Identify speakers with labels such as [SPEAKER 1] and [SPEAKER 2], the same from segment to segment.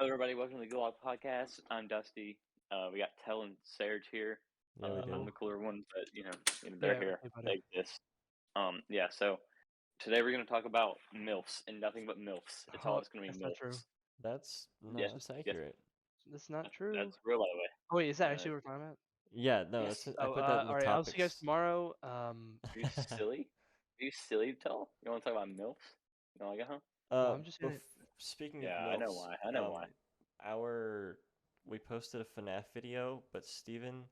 [SPEAKER 1] Hello, everybody. Welcome to the Gulag Podcast. I'm Dusty. We got Tell and Serj here.
[SPEAKER 2] Yeah, we
[SPEAKER 1] I'm
[SPEAKER 2] do.
[SPEAKER 1] the cooler one, but they're here.
[SPEAKER 3] hey, buddy.
[SPEAKER 1] Take this. So today we're gonna talk about MILFs and nothing but MILFs. It's all it's gonna be
[SPEAKER 3] That's
[SPEAKER 1] MILFs.
[SPEAKER 3] not true.
[SPEAKER 2] That's
[SPEAKER 1] Yes,
[SPEAKER 2] that's
[SPEAKER 1] yes.
[SPEAKER 2] accurate.
[SPEAKER 3] That's not true.
[SPEAKER 1] That's real, by the way.
[SPEAKER 3] Oh, wait, is that actually what we're talking about?
[SPEAKER 2] Yeah, no,
[SPEAKER 1] Yes.
[SPEAKER 2] I put that in the
[SPEAKER 3] all right. I'll see you guys
[SPEAKER 2] topics.
[SPEAKER 3] tomorrow.
[SPEAKER 1] Are you silly? Are you silly, Tell? You want to talk about MILFs? You don't like it, huh?
[SPEAKER 3] Well, I'm just gonna.
[SPEAKER 2] Speaking
[SPEAKER 1] Yeah,
[SPEAKER 2] of
[SPEAKER 1] I know
[SPEAKER 2] MILFs,
[SPEAKER 1] why. I know why.
[SPEAKER 2] We posted a FNAF video, but Steven,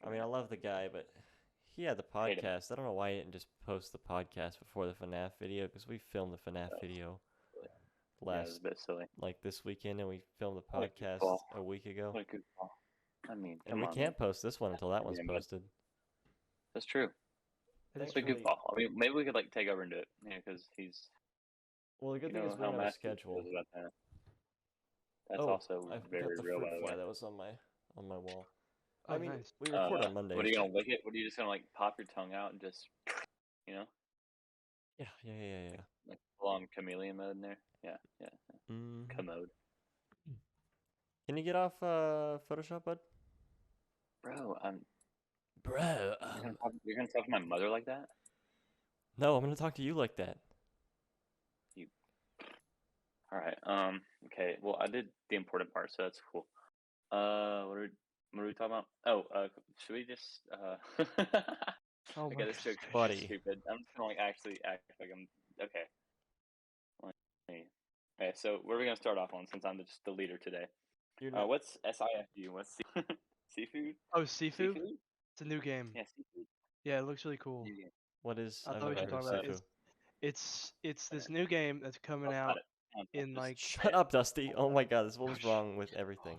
[SPEAKER 2] I mean, I love the guy, but he had the
[SPEAKER 1] Hate him.
[SPEAKER 2] podcast. I don't know why he didn't just post the podcast before the FNAF video, because we filmed the FNAF video
[SPEAKER 1] Yeah, it was a bit silly.
[SPEAKER 2] like this weekend, and we filmed the
[SPEAKER 1] What a
[SPEAKER 2] podcast
[SPEAKER 1] goofball.
[SPEAKER 2] a week ago.
[SPEAKER 1] What a goofball. I mean,
[SPEAKER 2] And
[SPEAKER 1] come
[SPEAKER 2] we
[SPEAKER 1] on.
[SPEAKER 2] can't post this one until that one's
[SPEAKER 1] Yeah, but-
[SPEAKER 2] posted.
[SPEAKER 1] That's true.
[SPEAKER 3] That
[SPEAKER 1] It's
[SPEAKER 3] is
[SPEAKER 1] a
[SPEAKER 3] true.
[SPEAKER 1] goofball. I mean, maybe we could take over and do it. Yeah, because he's.
[SPEAKER 2] Well, the good
[SPEAKER 1] You
[SPEAKER 2] thing
[SPEAKER 1] know
[SPEAKER 2] is we
[SPEAKER 1] how
[SPEAKER 2] don't have a
[SPEAKER 1] Master
[SPEAKER 2] schedule.
[SPEAKER 1] feels about that. That's
[SPEAKER 2] Oh,
[SPEAKER 1] also
[SPEAKER 2] I forgot
[SPEAKER 1] very
[SPEAKER 2] the
[SPEAKER 1] real,
[SPEAKER 2] fruit
[SPEAKER 1] by the
[SPEAKER 2] fly
[SPEAKER 1] way.
[SPEAKER 2] that was on my wall.
[SPEAKER 3] Oh,
[SPEAKER 2] I mean,
[SPEAKER 3] nice.
[SPEAKER 2] we record on Mondays.
[SPEAKER 1] What are you gonna lick it? What are you just gonna pop your tongue out and just,
[SPEAKER 2] Yeah.
[SPEAKER 1] like full on chameleon mode in there? Yeah.
[SPEAKER 2] Mm.
[SPEAKER 1] Commode.
[SPEAKER 2] Can you get off Photoshop, bud?
[SPEAKER 1] Bro,
[SPEAKER 2] Bro,
[SPEAKER 1] you're gonna talk to my mother like that?
[SPEAKER 2] no, I'm gonna talk to you like that.
[SPEAKER 1] All right. Okay. Well, I did the important part, so that's cool. What are we talking about? Oh, should we just
[SPEAKER 3] Oh
[SPEAKER 1] okay,
[SPEAKER 3] my
[SPEAKER 1] this joke's
[SPEAKER 2] Buddy.
[SPEAKER 1] stupid. I'm just gonna actually act like I'm okay. Okay, so where are we gonna start off on since I'm just the leader today?
[SPEAKER 2] You're not.
[SPEAKER 1] What's SIFU? What's seafood?
[SPEAKER 3] Oh, Sifu.
[SPEAKER 1] Seafood?
[SPEAKER 3] It's a new game.
[SPEAKER 1] Yeah, seafood.
[SPEAKER 3] Yeah, it looks really cool.
[SPEAKER 1] New game.
[SPEAKER 2] What is?
[SPEAKER 3] I
[SPEAKER 2] I've
[SPEAKER 3] thought we
[SPEAKER 2] never
[SPEAKER 3] should
[SPEAKER 2] heard
[SPEAKER 3] talk
[SPEAKER 2] of
[SPEAKER 3] about
[SPEAKER 2] Sifu.
[SPEAKER 3] it. It's this new game that's coming
[SPEAKER 1] Talk
[SPEAKER 3] out
[SPEAKER 1] about it. Come on,
[SPEAKER 3] in
[SPEAKER 1] just
[SPEAKER 3] like.
[SPEAKER 2] Shut up, Dusty. Oh my God, what was wrong with everything?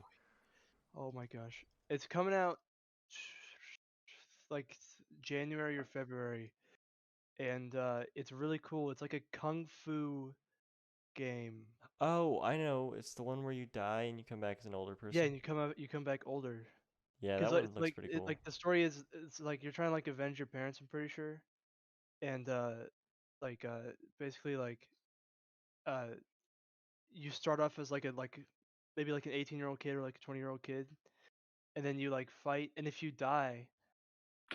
[SPEAKER 3] Oh my gosh, it's coming out like January or February, and it's really cool. It's like a kung fu game.
[SPEAKER 2] Oh, I know. It's the one where you die and you come back as an older person.
[SPEAKER 3] Yeah, and you come back older.
[SPEAKER 2] Yeah, that one looks pretty cool.
[SPEAKER 3] Like the story is, it's like you're trying to avenge your parents. I'm pretty sure, and basically you start off as maybe like an 18-year-old kid or like a 20-year-old kid, and then you fight, and if you die,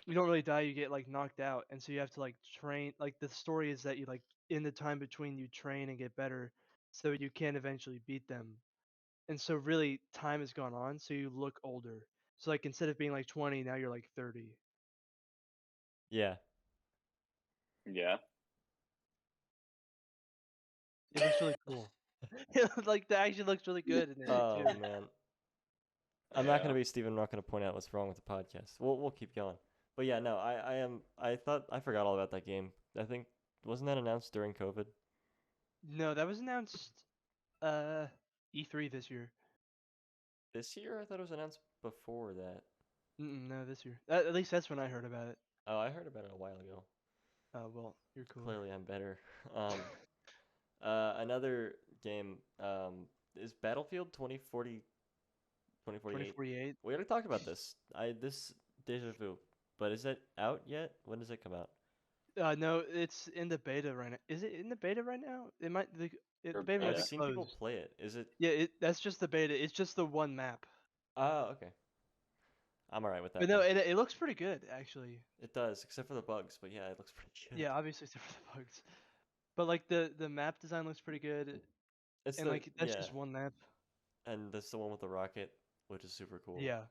[SPEAKER 3] you don't really die. You get knocked out, and so you have to train. Like the story is that you in the time between you train and get better, so you can eventually beat them. And so really time has gone on, so you look older. So instead of being 20, now you're 30.
[SPEAKER 2] Yeah.
[SPEAKER 1] Yeah.
[SPEAKER 3] It looks really cool. That actually looks really good in it
[SPEAKER 2] Oh
[SPEAKER 3] too.
[SPEAKER 2] man. I'm not gonna be Steven. I'm not gonna point out what's wrong with the podcast. We'll keep going. But yeah, no, I thought I forgot all about that game. I think wasn't that announced during COVID?
[SPEAKER 3] No, that was announced E3 this year.
[SPEAKER 2] This year? I thought it was announced before that.
[SPEAKER 3] No, this year. At least that's when I heard about it.
[SPEAKER 2] Oh, I heard about it a while ago.
[SPEAKER 3] Well, you're cool.
[SPEAKER 2] Clearly, I'm better. Another game is Battlefield 2048.
[SPEAKER 3] 2048.
[SPEAKER 2] We already talked about this. This Deja Vu, but is it out yet? When does it come out?
[SPEAKER 3] No, it's in the beta right now. Is it in the beta right now? It might. The beta might
[SPEAKER 2] I've
[SPEAKER 3] be
[SPEAKER 2] seen
[SPEAKER 3] closed.
[SPEAKER 2] people play it. Is it?
[SPEAKER 3] Yeah, that's just the beta. It's just the one map.
[SPEAKER 2] Oh, okay. I'm alright with that.
[SPEAKER 3] But no, it looks pretty good actually.
[SPEAKER 2] It does, except for the bugs. But yeah, it looks pretty good.
[SPEAKER 3] Yeah, obviously except for the bugs. But the map design looks pretty good.
[SPEAKER 2] It's
[SPEAKER 3] And that's just one map.
[SPEAKER 2] And that's the one with the rocket, which is super cool.
[SPEAKER 3] Yeah.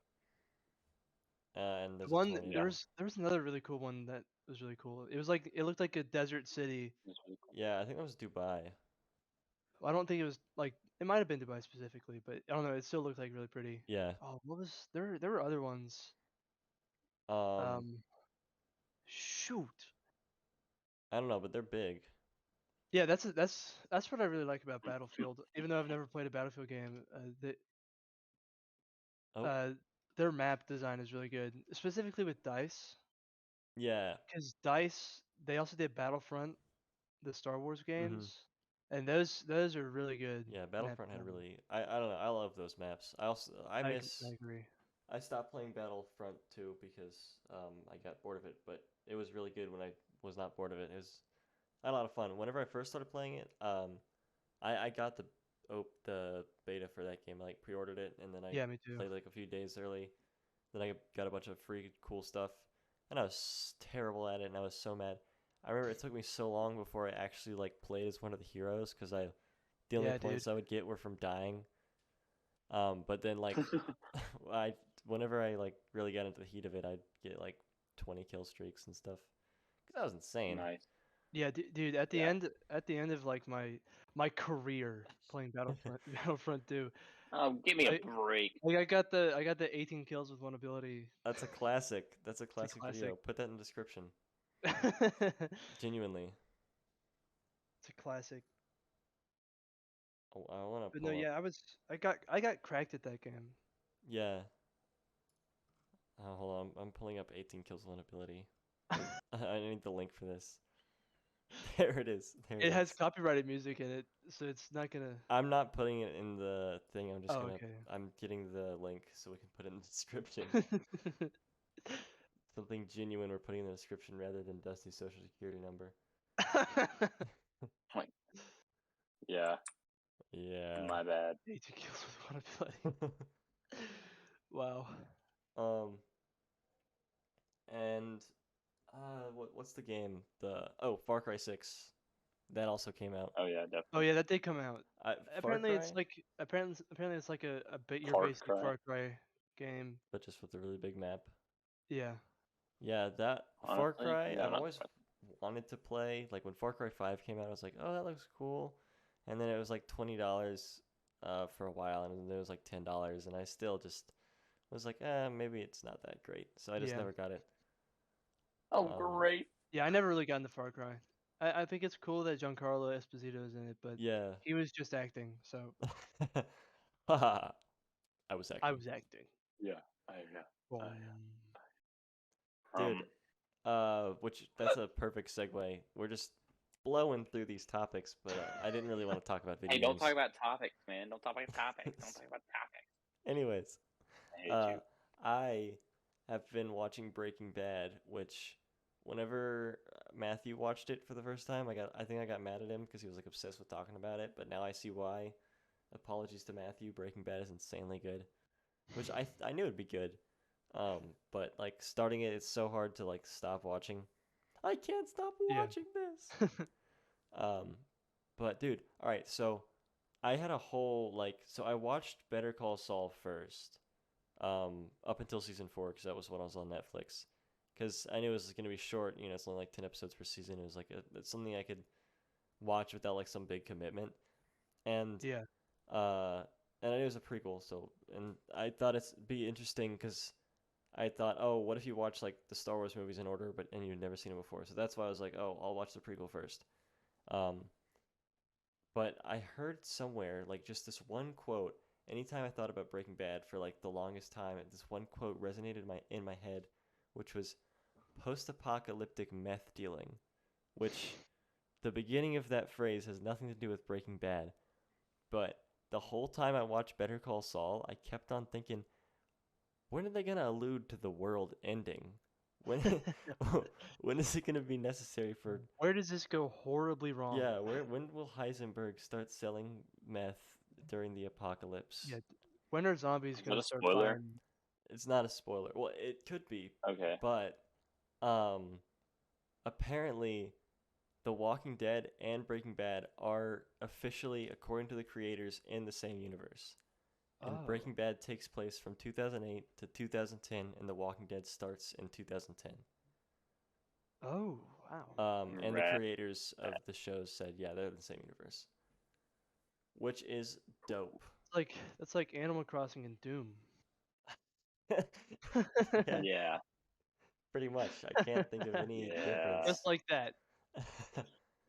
[SPEAKER 2] And there's
[SPEAKER 3] there was another really cool one that was really cool. It was it looked like a desert city.
[SPEAKER 2] Yeah, I think that was Dubai.
[SPEAKER 3] I don't think it was it might have been Dubai specifically, but I don't know. It still looked really pretty.
[SPEAKER 2] Yeah.
[SPEAKER 3] Oh, what was there? There were other ones. Shoot.
[SPEAKER 2] I don't know, but they're big.
[SPEAKER 3] Yeah, that's what I really like about Battlefield. Even though I've never played a Battlefield game, their map design is really good, specifically with DICE.
[SPEAKER 2] Yeah.
[SPEAKER 3] Because DICE, they also did Battlefront, the Star Wars games, and those are really good.
[SPEAKER 2] Yeah, Battlefront had really. I don't know. I love those maps. I
[SPEAKER 3] agree.
[SPEAKER 2] I stopped playing Battlefront 2 because I got bored of it, but it was really good when I was not bored of it. It was a lot of fun. Whenever I first started playing it, I got the the beta for that game. I like pre-ordered it, and then I
[SPEAKER 3] Yeah, me too.
[SPEAKER 2] played like a few days early. Then I got a bunch of free cool stuff, and I was terrible at it, and I was so mad. I remember it took me so long before I actually like played as one of the heroes because the only
[SPEAKER 3] Yeah, dude.
[SPEAKER 2] points I would get were from dying. But then like I whenever I like really got into the heat of it, I'd get like 20 kill streaks and stuff. 'Cause that was insane.
[SPEAKER 1] Nice.
[SPEAKER 3] Yeah, dude. At the
[SPEAKER 1] Yeah.
[SPEAKER 3] end of like my career playing Battlefront Battlefront 2,
[SPEAKER 1] Oh, give me a
[SPEAKER 3] I
[SPEAKER 1] break.
[SPEAKER 3] like I got the 18 kills with one ability.
[SPEAKER 2] That's a classic. That's a
[SPEAKER 3] It's a
[SPEAKER 2] classic video. Put that in the description.
[SPEAKER 3] classic.
[SPEAKER 2] Genuinely.
[SPEAKER 3] It's a classic.
[SPEAKER 2] Oh, I want to
[SPEAKER 3] But no,
[SPEAKER 2] pull up.
[SPEAKER 3] yeah, I got cracked at that game.
[SPEAKER 2] Yeah. Hold on. I'm pulling up 18 kills with one ability. I need the link for this. There it is. There
[SPEAKER 3] It has
[SPEAKER 2] is.
[SPEAKER 3] copyrighted music in it, so it's not gonna.
[SPEAKER 2] I'm not putting it in the thing. I'm just
[SPEAKER 3] Oh,
[SPEAKER 2] gonna.
[SPEAKER 3] okay.
[SPEAKER 2] I'm getting the link so we can put it in the description. Something genuine we're putting in the description rather than Dusty's social security number.
[SPEAKER 1] Like, yeah,
[SPEAKER 2] Yeah.
[SPEAKER 1] my bad.
[SPEAKER 3] 18 kills with one ability. Wow.
[SPEAKER 2] And what's the game? Far Cry 6. That also came out.
[SPEAKER 1] Oh yeah,
[SPEAKER 3] Oh
[SPEAKER 1] definitely.
[SPEAKER 3] yeah, that did come out.
[SPEAKER 2] Far
[SPEAKER 3] Apparently, it's
[SPEAKER 2] Cry,
[SPEAKER 3] like apparently it's like a bit your
[SPEAKER 1] Far
[SPEAKER 3] basic
[SPEAKER 1] Cry.
[SPEAKER 3] Far Cry game.
[SPEAKER 2] but just with a really big map.
[SPEAKER 3] Yeah.
[SPEAKER 2] Yeah, that Far
[SPEAKER 1] Honestly,
[SPEAKER 2] Cry
[SPEAKER 1] yeah,
[SPEAKER 2] I've
[SPEAKER 1] not
[SPEAKER 2] always
[SPEAKER 1] surprised.
[SPEAKER 2] wanted to play. Like when Far Cry 5 came out, I was like, "Oh, that looks cool." And then it was like $20 for a while, and then it was like $10, and I still just was like, maybe it's not that great." So I just
[SPEAKER 3] Yeah.
[SPEAKER 2] never got it.
[SPEAKER 1] Oh, great.
[SPEAKER 3] Yeah, I never really got into Far Cry. I think it's cool that Giancarlo Esposito is in it, but
[SPEAKER 2] Yeah.
[SPEAKER 3] he was just acting, so
[SPEAKER 2] Haha. I was
[SPEAKER 3] I
[SPEAKER 2] acting.
[SPEAKER 3] was acting.
[SPEAKER 1] Yeah. Yeah.
[SPEAKER 3] Boom.
[SPEAKER 2] Dude, that's a perfect segue. We're just blowing through these topics, but I didn't really want to talk about video
[SPEAKER 1] Hey, don't
[SPEAKER 2] games.
[SPEAKER 1] talk about topics, man. Don't talk about topics. Don't talk about topics.
[SPEAKER 2] Anyways,
[SPEAKER 1] I hate you.
[SPEAKER 2] I have been watching Breaking Bad, which whenever Matthew watched it for the first time, I think I got mad at him because he was like obsessed with talking about it, but now I see why. Apologies to Matthew, Breaking Bad is insanely good, which I knew it'd be good. But like starting it, it's so hard to like stop watching. I can't stop
[SPEAKER 3] Yeah.
[SPEAKER 2] watching this. But dude, all right, so I had a whole so I watched Better Call Saul first, up until season 4 because that was when I was on Netflix. Because I knew it was gonna be short, it's only like 10 episodes per season. It was like it's something I could watch without like some big commitment, and
[SPEAKER 3] Yeah.
[SPEAKER 2] and I knew it was a prequel, and I thought it'd be interesting because I thought, oh, what if you watch like the Star Wars movies in order, and you've never seen it before? So that's why I was like, oh, I'll watch the prequel first. But I heard somewhere like just this one quote. Anytime I thought about Breaking Bad for like the longest time, this one quote resonated in my head, which was post-apocalyptic meth dealing, which the beginning of that phrase has nothing to do with Breaking Bad, but the whole time I watched Better Call Saul, I kept on thinking, when are they gonna allude to the world ending? When when is it gonna be necessary for?
[SPEAKER 3] Where does this go horribly wrong?
[SPEAKER 2] Yeah, when will Heisenberg start selling meth during the apocalypse?
[SPEAKER 3] Yeah. When are zombies
[SPEAKER 1] Is that
[SPEAKER 3] gonna
[SPEAKER 1] a
[SPEAKER 3] start
[SPEAKER 1] spoiler?
[SPEAKER 3] firing?
[SPEAKER 2] It's not a spoiler. Well, it could be,
[SPEAKER 1] Okay.
[SPEAKER 2] but apparently The Walking Dead and Breaking Bad are officially, according to the creators, in the same universe. And
[SPEAKER 3] Oh.
[SPEAKER 2] Breaking Bad takes place from 2008 to 2010, and The Walking Dead starts in 2010.
[SPEAKER 3] Oh, wow.
[SPEAKER 2] And the
[SPEAKER 1] Right.
[SPEAKER 2] creators of the shows said, yeah, they're in the same universe, which is dope.
[SPEAKER 3] That's like Animal Crossing and Doom.
[SPEAKER 2] Yeah,
[SPEAKER 1] Yeah.
[SPEAKER 2] pretty much. I can't think of any
[SPEAKER 1] Yeah.
[SPEAKER 2] difference.
[SPEAKER 3] Just like that.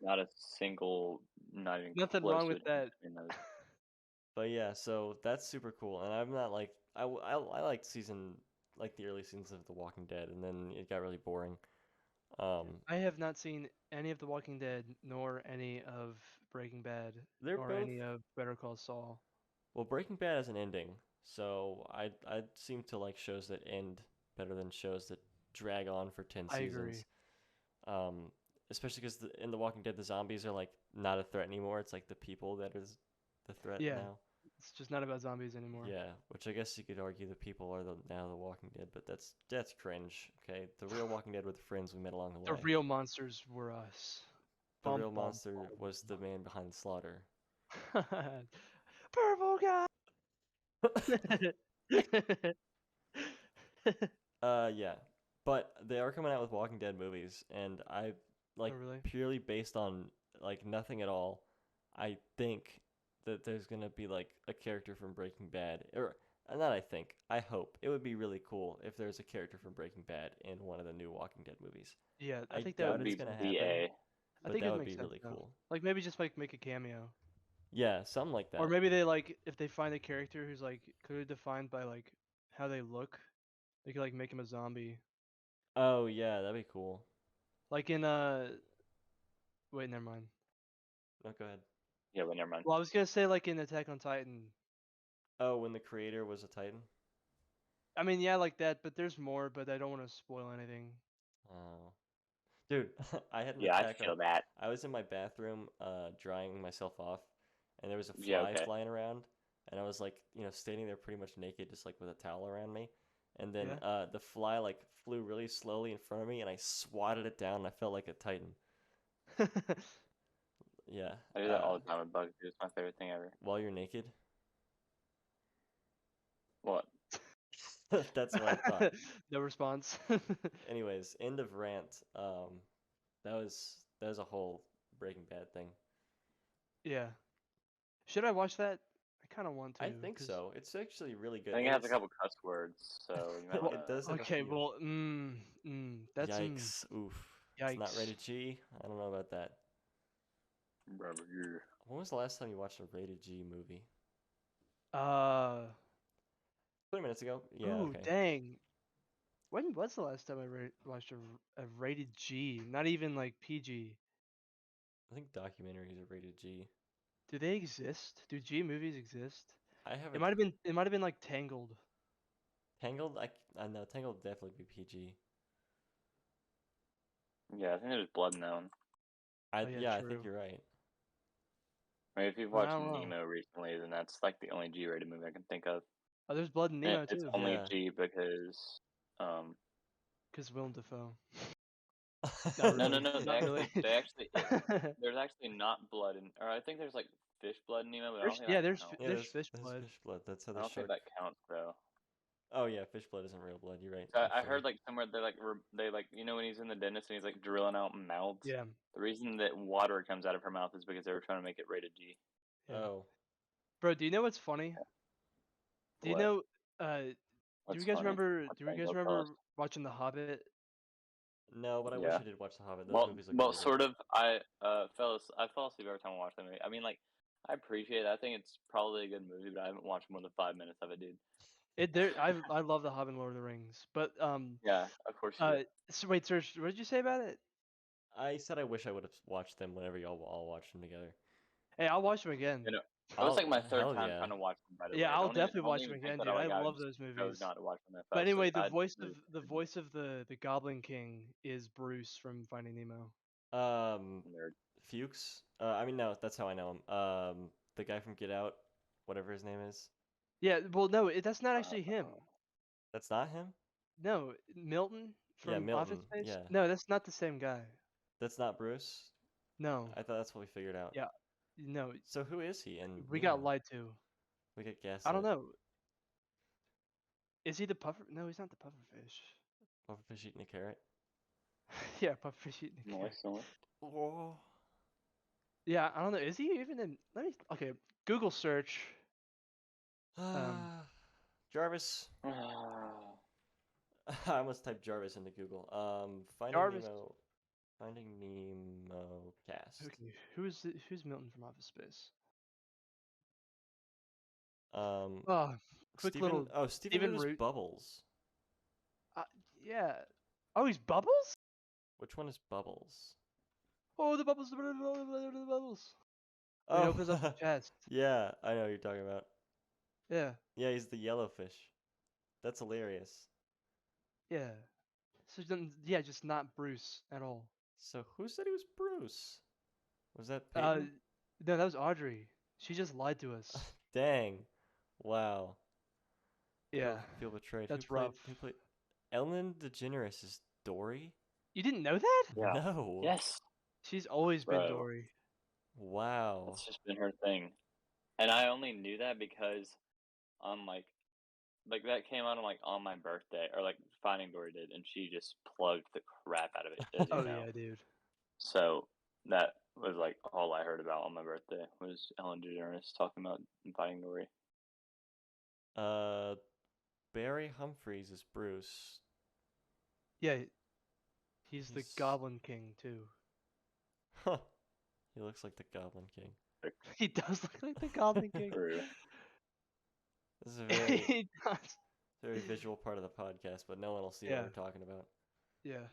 [SPEAKER 1] Not a single, not even
[SPEAKER 3] Nothing
[SPEAKER 1] close
[SPEAKER 3] wrong
[SPEAKER 1] to
[SPEAKER 3] with
[SPEAKER 1] a
[SPEAKER 3] that.
[SPEAKER 1] difference between those.
[SPEAKER 2] But yeah, so that's super cool. And I'm not like I liked the early seasons of The Walking Dead, and then it got really boring.
[SPEAKER 3] I have not seen any of The Walking Dead, nor any of Breaking Bad,
[SPEAKER 2] They're
[SPEAKER 3] nor
[SPEAKER 2] both
[SPEAKER 3] any of Better Call Saul.
[SPEAKER 2] well. Breaking Bad has an ending, so I seem to like shows that end better than shows that drag on for 10
[SPEAKER 3] I
[SPEAKER 2] seasons.
[SPEAKER 3] agree.
[SPEAKER 2] Especially because in The Walking Dead, the zombies are like not a threat anymore. It's like the people that the threat
[SPEAKER 3] Yeah.
[SPEAKER 2] now.
[SPEAKER 3] It's just not about zombies anymore.
[SPEAKER 2] Yeah, which I guess you could argue the people are now the Walking Dead, but that's cringe. Okay, the real Walking Dead were the friends we met along the
[SPEAKER 3] The
[SPEAKER 2] way.
[SPEAKER 3] real monsters were us.
[SPEAKER 2] The
[SPEAKER 3] Bum,
[SPEAKER 2] real
[SPEAKER 3] bum,
[SPEAKER 2] monster was the man behind the slaughter.
[SPEAKER 3] bum. Purple guy.
[SPEAKER 2] Yeah, but they are coming out with Walking Dead movies, and I like
[SPEAKER 3] really?
[SPEAKER 2] purely based on like nothing at all. I think that there's gonna be like a character from Breaking Bad, or not. I think. I hope it would be really cool if there's a character from Breaking Bad in one of the new Walking Dead movies.
[SPEAKER 3] Yeah, I
[SPEAKER 2] I
[SPEAKER 3] think
[SPEAKER 1] That
[SPEAKER 3] that
[SPEAKER 2] doubt
[SPEAKER 1] would
[SPEAKER 3] would
[SPEAKER 2] it's
[SPEAKER 1] be
[SPEAKER 3] make
[SPEAKER 2] gonna
[SPEAKER 3] sense.
[SPEAKER 2] happen,
[SPEAKER 1] BA.
[SPEAKER 3] I
[SPEAKER 2] but
[SPEAKER 3] think
[SPEAKER 2] that
[SPEAKER 3] it
[SPEAKER 2] would
[SPEAKER 3] makes
[SPEAKER 2] be
[SPEAKER 3] sense
[SPEAKER 2] really
[SPEAKER 3] though.
[SPEAKER 2] cool.
[SPEAKER 3] Like maybe just like make a cameo.
[SPEAKER 2] Yeah, something like that.
[SPEAKER 3] Or maybe they like if they find a character who's like clearly defined by like how they look, they could like make him a zombie.
[SPEAKER 2] Oh yeah, that'd be cool.
[SPEAKER 3] Like in wait, never mind.
[SPEAKER 2] No, go ahead.
[SPEAKER 1] Yeah, but never mind.
[SPEAKER 3] Well, I was gonna say like in Attack on Titan.
[SPEAKER 2] Oh, when the creator was a Titan.
[SPEAKER 3] I mean, yeah, like that, but there's more, but I don't want to spoil anything.
[SPEAKER 2] Oh, dude, I had an
[SPEAKER 1] Yeah, I
[SPEAKER 2] attack on.
[SPEAKER 1] feel that.
[SPEAKER 2] I was in my bathroom, drying myself off, and there was a
[SPEAKER 1] Yeah,
[SPEAKER 2] fly
[SPEAKER 1] okay.
[SPEAKER 2] flying around, and I was like, standing there pretty much naked, just like with a towel around me, and then
[SPEAKER 3] Yeah.
[SPEAKER 2] the fly like flew really slowly in front of me, and I swatted it down, and I felt like a Titan. Yeah.
[SPEAKER 1] I do that all the time with bugs. It's my favorite thing ever.
[SPEAKER 2] While you're naked.
[SPEAKER 1] What?
[SPEAKER 2] That's what I thought.
[SPEAKER 3] No response.
[SPEAKER 2] Anyways, end of rant. That was a whole Breaking Bad thing.
[SPEAKER 3] Yeah. Should I watch that? I kind of want to.
[SPEAKER 2] I think so. It's actually really good.
[SPEAKER 1] I think
[SPEAKER 2] and
[SPEAKER 1] it has a
[SPEAKER 2] it's-
[SPEAKER 1] couple cuss words, so you might
[SPEAKER 3] Well,
[SPEAKER 1] want
[SPEAKER 2] It does
[SPEAKER 1] to.
[SPEAKER 2] have a
[SPEAKER 3] okay,
[SPEAKER 2] few.
[SPEAKER 3] well, that's
[SPEAKER 2] Yikes! Oof.
[SPEAKER 3] yikes.
[SPEAKER 2] It's not rated G. I don't know about that.
[SPEAKER 1] Yeah.
[SPEAKER 2] When was the last time you watched a rated G movie? 20 minutes ago. Yeah.
[SPEAKER 3] Ooh,
[SPEAKER 2] Okay.
[SPEAKER 3] dang. When was the last time I watched a rated G? Not even like PG.
[SPEAKER 2] I think documentaries are rated G.
[SPEAKER 3] Do they exist? Do G movies exist?
[SPEAKER 2] I have
[SPEAKER 3] It
[SPEAKER 2] a
[SPEAKER 3] might have been. It might have been like Tangled.
[SPEAKER 2] Tangled. I know Tangled would definitely be PG.
[SPEAKER 1] Yeah, I think there's blood in that one.
[SPEAKER 3] Oh, yeah,
[SPEAKER 2] I think
[SPEAKER 3] true.
[SPEAKER 2] you're right.
[SPEAKER 1] I mean, if you've
[SPEAKER 3] I
[SPEAKER 1] watched
[SPEAKER 3] don't know.
[SPEAKER 1] Nemo recently, then that's like the only G-rated movie I can think of.
[SPEAKER 3] Oh, there's blood in
[SPEAKER 1] And
[SPEAKER 3] Nemo
[SPEAKER 1] it's
[SPEAKER 3] too.
[SPEAKER 1] only
[SPEAKER 2] Yeah.
[SPEAKER 1] G because,
[SPEAKER 3] Because Willem Dafoe.
[SPEAKER 1] no,
[SPEAKER 3] Not
[SPEAKER 1] no,
[SPEAKER 3] really.
[SPEAKER 1] no,
[SPEAKER 3] Not really.
[SPEAKER 1] there's actually not blood in, or I think there's like fish blood in Nemo, but I don't think
[SPEAKER 3] Yeah,
[SPEAKER 1] that counts.
[SPEAKER 2] Yeah,
[SPEAKER 3] there's fish
[SPEAKER 2] there's
[SPEAKER 3] blood.
[SPEAKER 2] fish blood. That's how
[SPEAKER 1] I
[SPEAKER 2] the
[SPEAKER 1] don't think
[SPEAKER 2] shark.
[SPEAKER 1] that counts though.
[SPEAKER 2] Oh yeah, fish blood isn't real blood. You're right.
[SPEAKER 1] So I
[SPEAKER 2] Actually.
[SPEAKER 1] heard like somewhere they like when he's in the dentist and he's like drilling out mouths.
[SPEAKER 3] Yeah.
[SPEAKER 1] The reason that water comes out of her mouth is because they were trying to make it rated G.
[SPEAKER 3] Yeah.
[SPEAKER 2] Oh.
[SPEAKER 3] Bro, do you know what's funny? Do you
[SPEAKER 1] What?
[SPEAKER 3] know?
[SPEAKER 1] What's
[SPEAKER 3] Do you guys
[SPEAKER 1] funny?
[SPEAKER 3] remember?
[SPEAKER 1] What
[SPEAKER 3] Do you
[SPEAKER 1] thing?
[SPEAKER 3] guys
[SPEAKER 1] Go tell
[SPEAKER 3] remember
[SPEAKER 1] us.
[SPEAKER 3] watching The Hobbit?
[SPEAKER 2] No, but I wish
[SPEAKER 1] Yeah.
[SPEAKER 2] I did watch The Hobbit. Those
[SPEAKER 1] Well,
[SPEAKER 2] movies look
[SPEAKER 1] well,
[SPEAKER 2] really
[SPEAKER 1] sort of. I fell asleep every time I watched that movie. I mean, like, I appreciate it. I think it's probably a good movie, but I haven't watched more than 5 minutes of it, dude.
[SPEAKER 3] I love The Hobbit and Lord of the Rings, but
[SPEAKER 1] Yeah, of course you do.
[SPEAKER 3] so wait, Serj, what did you say about it?
[SPEAKER 2] I said I wish I would have watched them whenever y'all all watched them together.
[SPEAKER 3] Hey, I'll watch them again.
[SPEAKER 1] You know, it was like my third
[SPEAKER 2] Hell
[SPEAKER 1] time
[SPEAKER 2] yeah.
[SPEAKER 1] trying to watch them. By the
[SPEAKER 3] Yeah,
[SPEAKER 1] way,
[SPEAKER 3] I'll definitely
[SPEAKER 1] don't
[SPEAKER 3] watch them
[SPEAKER 1] even think
[SPEAKER 3] again,
[SPEAKER 1] that
[SPEAKER 3] dude. I
[SPEAKER 1] I
[SPEAKER 3] love
[SPEAKER 1] just
[SPEAKER 3] those
[SPEAKER 1] chose
[SPEAKER 3] movies.
[SPEAKER 1] not to watch them.
[SPEAKER 3] But anyway, the
[SPEAKER 1] I
[SPEAKER 3] voice of
[SPEAKER 1] really
[SPEAKER 3] the Goblin King is Bruce from Finding Nemo.
[SPEAKER 1] nerd.
[SPEAKER 2] Fuchs. I mean no, that's how I know him. The guy from Get Out, whatever his name is.
[SPEAKER 3] Yeah, well, no, that's not actually him.
[SPEAKER 2] That's not him.
[SPEAKER 3] No, Milton
[SPEAKER 2] Yeah,
[SPEAKER 3] from
[SPEAKER 2] Milton.
[SPEAKER 3] Office Space.
[SPEAKER 2] Yeah.
[SPEAKER 3] No, that's not the same guy.
[SPEAKER 2] That's not Bruce.
[SPEAKER 3] No.
[SPEAKER 2] I thought that's what we figured out.
[SPEAKER 3] Yeah. No,
[SPEAKER 2] So who is he? And
[SPEAKER 3] we got lied to.
[SPEAKER 2] We get gaslit.
[SPEAKER 3] I don't know. Is he the puffer? No, he's not the pufferfish.
[SPEAKER 2] Pufferfish eating a carrot.
[SPEAKER 3] Yeah, pufferfish eating a carrot.
[SPEAKER 1] Nice.
[SPEAKER 2] Oh.
[SPEAKER 3] Yeah, I don't know. Is he even in? Okay. Google search.
[SPEAKER 2] Jarvis. I almost typed Jarvis into Google. Finding
[SPEAKER 3] Jarvis.
[SPEAKER 2] Nemo. Finding Nemo cast.
[SPEAKER 3] Okay, who's Milton from Office Space? Quick
[SPEAKER 2] Steven,
[SPEAKER 3] little.
[SPEAKER 2] Steven
[SPEAKER 3] Steven
[SPEAKER 2] was
[SPEAKER 3] Root.
[SPEAKER 2] Bubbles.
[SPEAKER 3] Yeah. Oh, he's Bubbles.
[SPEAKER 2] Which one is Bubbles?
[SPEAKER 3] Oh, the bubbles, the bubbles.
[SPEAKER 2] Oh,
[SPEAKER 3] When he opens up the chest.
[SPEAKER 2] Yeah, I know what you're talking about.
[SPEAKER 3] Yeah.
[SPEAKER 2] Yeah, he's the yellow fish. That's hilarious.
[SPEAKER 3] Yeah. So then, yeah, just not Bruce at all.
[SPEAKER 2] So who said he was Bruce? Was that Peyton?
[SPEAKER 3] No, that was Audrey. She just lied to us.
[SPEAKER 2] Dang. Wow.
[SPEAKER 3] Yeah,
[SPEAKER 2] Feel betrayed.
[SPEAKER 3] that's
[SPEAKER 2] Who played?
[SPEAKER 3] rough.
[SPEAKER 2] Who played? Ellen DeGeneres is Dory?
[SPEAKER 3] You didn't know that?
[SPEAKER 1] Yeah.
[SPEAKER 2] No.
[SPEAKER 1] Yes,
[SPEAKER 3] She's always been
[SPEAKER 1] bro.
[SPEAKER 3] Dory.
[SPEAKER 2] Wow.
[SPEAKER 1] That's just been her thing, and I only knew that because on like that came out on on my birthday, or like Finding Dory did, and she just plugged the crap out of it, as you
[SPEAKER 3] Oh
[SPEAKER 1] know.
[SPEAKER 3] yeah, dude.
[SPEAKER 1] So that was like all I heard about on my birthday was Ellen DeGeneres talking about Finding Dory.
[SPEAKER 2] Barry Humphries is Bruce.
[SPEAKER 3] Yeah, he's the
[SPEAKER 2] He's
[SPEAKER 3] Goblin King too.
[SPEAKER 2] Huh. He looks like the Goblin King.
[SPEAKER 3] He does look like the Goblin King.
[SPEAKER 1] True.
[SPEAKER 2] This is a very
[SPEAKER 3] He does.
[SPEAKER 2] very visual part of the podcast, but no one will see
[SPEAKER 3] Yeah.
[SPEAKER 2] what we're talking about.
[SPEAKER 3] Yeah.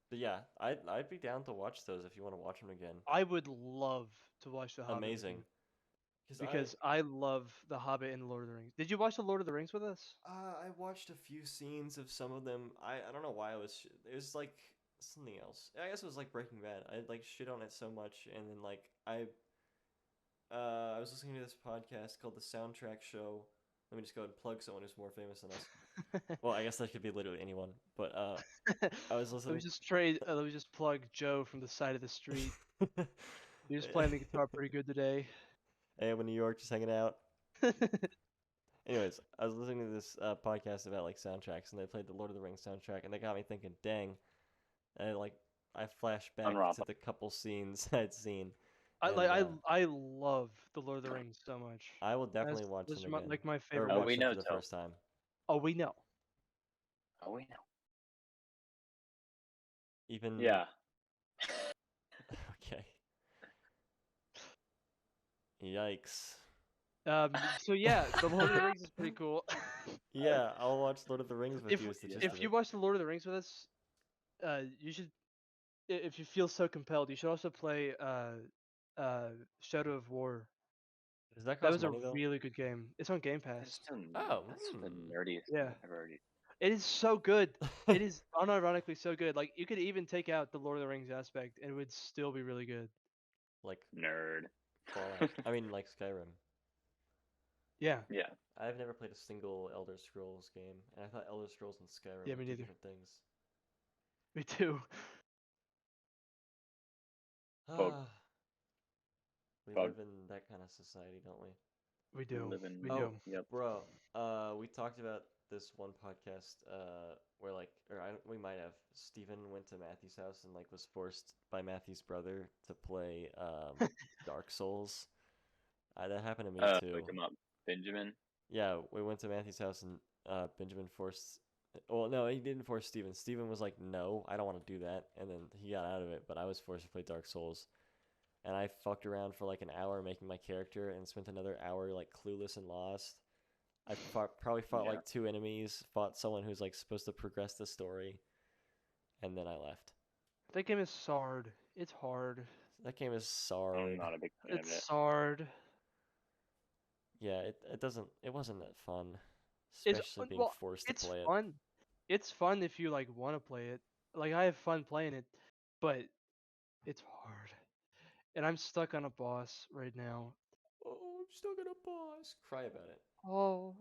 [SPEAKER 2] But yeah, I'd be down to watch those if you want to watch them again.
[SPEAKER 3] I would love to watch The Hobbit with
[SPEAKER 2] Amazing.
[SPEAKER 3] you, because I love The Hobbit and Lord of the Rings. Did you watch The Lord of the Rings with us?
[SPEAKER 2] I watched a few scenes of some of them. I don't know why it was like something else. I guess it was like Breaking Bad. I like shit on it so much, and then like I was listening to this podcast called The Soundtrack Show. Let me just go ahead and plug someone who's more famous than us. Well, I guess that could be literally anyone, but I was listening.
[SPEAKER 3] Let me just plug Joe from the side of the street. He was playing the guitar pretty good today.
[SPEAKER 2] Hey, I'm in New York, just hanging out. Anyways, I was listening to this podcast about like soundtracks, and they played the Lord of the Rings soundtrack, and they got me thinking, dang. And I flashed back to the couple scenes I'd seen.
[SPEAKER 3] I love the Lord of the Rings so much.
[SPEAKER 2] I will definitely watch them again.
[SPEAKER 3] Like my favorite.
[SPEAKER 2] Or watch them for the first time.
[SPEAKER 3] Oh, we know.
[SPEAKER 1] Oh, we know.
[SPEAKER 2] Even
[SPEAKER 1] Yeah.
[SPEAKER 2] Okay. Yikes.
[SPEAKER 3] So yeah, the Lord of the Rings is pretty cool.
[SPEAKER 2] Yeah, I'll watch Lord of the Rings with you.
[SPEAKER 3] If you watch the Lord of the Rings with us, you should. If you feel so compelled, you should also play Shadow of War.
[SPEAKER 2] Does that
[SPEAKER 3] That
[SPEAKER 2] cost
[SPEAKER 3] was
[SPEAKER 2] money,
[SPEAKER 3] a
[SPEAKER 2] though?
[SPEAKER 3] really good game. It's on Game Pass.
[SPEAKER 1] That's the nerdiest thing I've ever heard.
[SPEAKER 3] It is so good. It is unironically so good. Like, you could even take out the Lord of the Rings aspect, and it would still be really good.
[SPEAKER 2] Like
[SPEAKER 1] nerd.
[SPEAKER 2] Fallout. I mean, like Skyrim.
[SPEAKER 3] Yeah.
[SPEAKER 1] Yeah.
[SPEAKER 2] I've never played a single Elder Scrolls game, and I thought Elder Scrolls and Skyrim
[SPEAKER 3] Yeah,
[SPEAKER 2] were
[SPEAKER 3] me
[SPEAKER 2] two
[SPEAKER 3] neither.
[SPEAKER 2] different things.
[SPEAKER 3] Me too.
[SPEAKER 2] We live in that kind of society, don't we?
[SPEAKER 3] We do. We
[SPEAKER 2] Oh,
[SPEAKER 3] do.
[SPEAKER 1] Yep.
[SPEAKER 2] bro. We talked about this one podcast where we might have Steven went to Matthew's house and like was forced by Matthew's brother to play Dark Souls. That happened to me too.
[SPEAKER 1] Wake him up, Benjamin.
[SPEAKER 2] Yeah, we went to Matthew's house and Benjamin forced. Well, no, he didn't force Steven. Steven was like, "No, I don't want to do that," and then he got out of it. But I was forced to play Dark Souls, and I fucked around for like an hour making my character, and spent another hour like clueless and lost. I probably fought like 2 enemies, fought someone who's like supposed to progress the story, and then I left.
[SPEAKER 3] That game is Sard. It's hard.
[SPEAKER 2] That game is Sard.
[SPEAKER 1] I'm not a big fan of it.
[SPEAKER 3] It's Sard.
[SPEAKER 2] Yeah, it wasn't that fun, especially being forced to play it.
[SPEAKER 3] Fun. It's fun if you like want to play it. Like, I have fun playing it, but it's hard. And I'm stuck on a boss right now.
[SPEAKER 2] Oh, I'm stuck on a boss. Cry about it.
[SPEAKER 3] Oh,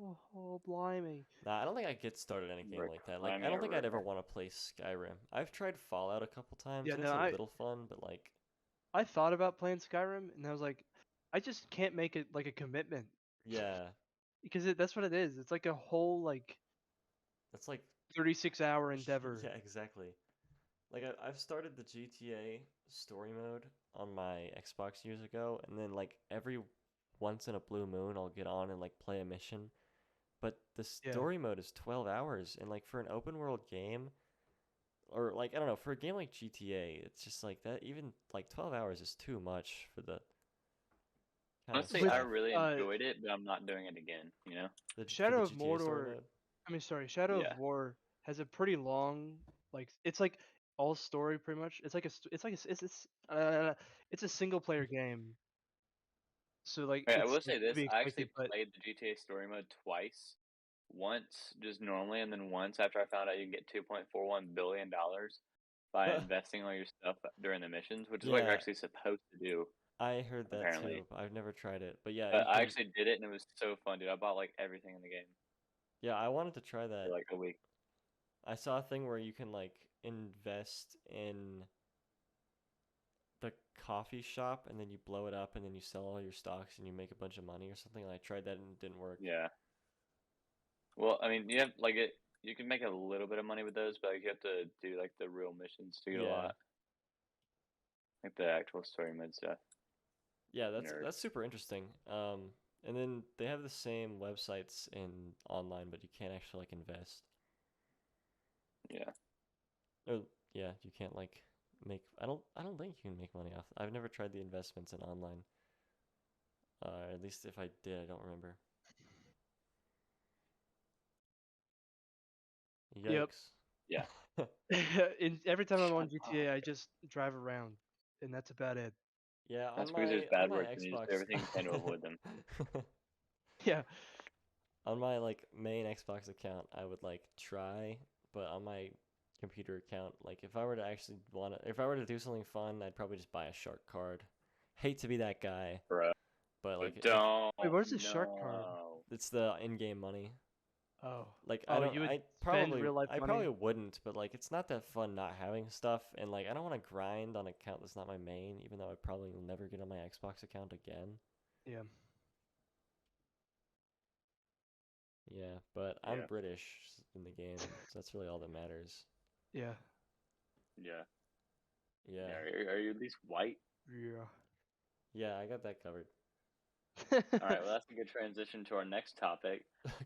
[SPEAKER 3] blimey.
[SPEAKER 2] Nah, I don't think I'd get started in a game like that. Like, I don't think I'd ever want to play Skyrim. I've tried Fallout a couple times, and it's a little fun, but like...
[SPEAKER 3] I thought about playing Skyrim, and I was like, I just can't make it like a commitment.
[SPEAKER 2] Yeah.
[SPEAKER 3] Because that's what it is. It's like a whole, like...
[SPEAKER 2] That's like...
[SPEAKER 3] 36-hour endeavor.
[SPEAKER 2] Yeah, exactly. Like, I've started the GTA story mode on my Xbox years ago, and then, like, every once in a blue moon, I'll get on and, like, play a mission. But the story mode is 12 hours, and, like, for an open world game, or, like, I don't know, for a game like GTA, it's just, like, that, even, like, 12 hours is too much for the...
[SPEAKER 1] Honestly, I really enjoyed it, but I'm not doing it again, you know?
[SPEAKER 3] Shadow of Mordor... Shadow of War has a pretty long, like, it's like all story pretty much. It's a single player game. So like,
[SPEAKER 1] I will say this: I actually played the GTA story mode twice. Once just normally, and then once after I found out you can get $2.41 billion by investing all your stuff during the missions, which is what you're actually supposed to do.
[SPEAKER 2] I heard that
[SPEAKER 1] apparently.
[SPEAKER 2] too. I've never tried it, but yeah,
[SPEAKER 1] But
[SPEAKER 2] you
[SPEAKER 1] I
[SPEAKER 2] can.
[SPEAKER 1] actually did it, and it was so fun, dude. I bought like everything in the game
[SPEAKER 2] Yeah, I wanted to try
[SPEAKER 1] for
[SPEAKER 2] that.
[SPEAKER 1] like a week.
[SPEAKER 2] I saw a thing where you can like invest in the coffee shop and then you blow it up and then you sell all your stocks and you make a bunch of money or something. And I tried that and it didn't work.
[SPEAKER 1] Yeah. Well, I mean, you have like it. You can make a little bit of money with those, but like, you have to do like the real missions to get a
[SPEAKER 2] Yeah.
[SPEAKER 1] lot, like the actual story mode stuff.
[SPEAKER 2] Yeah,
[SPEAKER 1] Nerd.
[SPEAKER 2] that's super interesting. And then they have the same websites in online, but you can't actually like invest.
[SPEAKER 1] Yeah.
[SPEAKER 2] Or yeah, you can't like make. I don't think you can make money off. I've never tried the investments in online. At least if I did, I don't remember.
[SPEAKER 3] Yep.
[SPEAKER 2] Yikes.
[SPEAKER 1] Yeah.
[SPEAKER 3] Every time I'm on
[SPEAKER 1] Shut
[SPEAKER 3] GTA,
[SPEAKER 1] up.
[SPEAKER 3] I just drive around, and that's about it.
[SPEAKER 2] Yeah,
[SPEAKER 1] That's because there's
[SPEAKER 2] on
[SPEAKER 1] bad
[SPEAKER 2] my
[SPEAKER 1] words and you just do
[SPEAKER 2] Xbox.
[SPEAKER 1] everything you can to avoid them.
[SPEAKER 3] Yeah.
[SPEAKER 2] On my like main Xbox account, I would like try, but on my computer account, like if I were to actually if I were to do something fun, I'd probably just buy a shark card. Hate to be that guy,
[SPEAKER 1] Bro,
[SPEAKER 2] but like if
[SPEAKER 1] don't.
[SPEAKER 3] Wait, what is a shark card?
[SPEAKER 1] No.
[SPEAKER 2] it's the in-game money.
[SPEAKER 3] Oh.
[SPEAKER 2] Like
[SPEAKER 3] Oh, you would spend real life
[SPEAKER 2] I
[SPEAKER 3] money?
[SPEAKER 2] probably wouldn't, but like it's not that fun not having stuff, and like I don't want to grind on an account that's not my main, even though I probably will never get on my Xbox account again.
[SPEAKER 3] Yeah.
[SPEAKER 2] Yeah, but I'm
[SPEAKER 1] Yeah.
[SPEAKER 2] British in the game, so that's really all that matters.
[SPEAKER 3] Yeah.
[SPEAKER 1] Yeah.
[SPEAKER 2] Yeah.
[SPEAKER 1] Are you at least white?
[SPEAKER 3] Yeah.
[SPEAKER 2] Yeah, I got that covered.
[SPEAKER 1] All right. Well, that's a good transition to our next topic.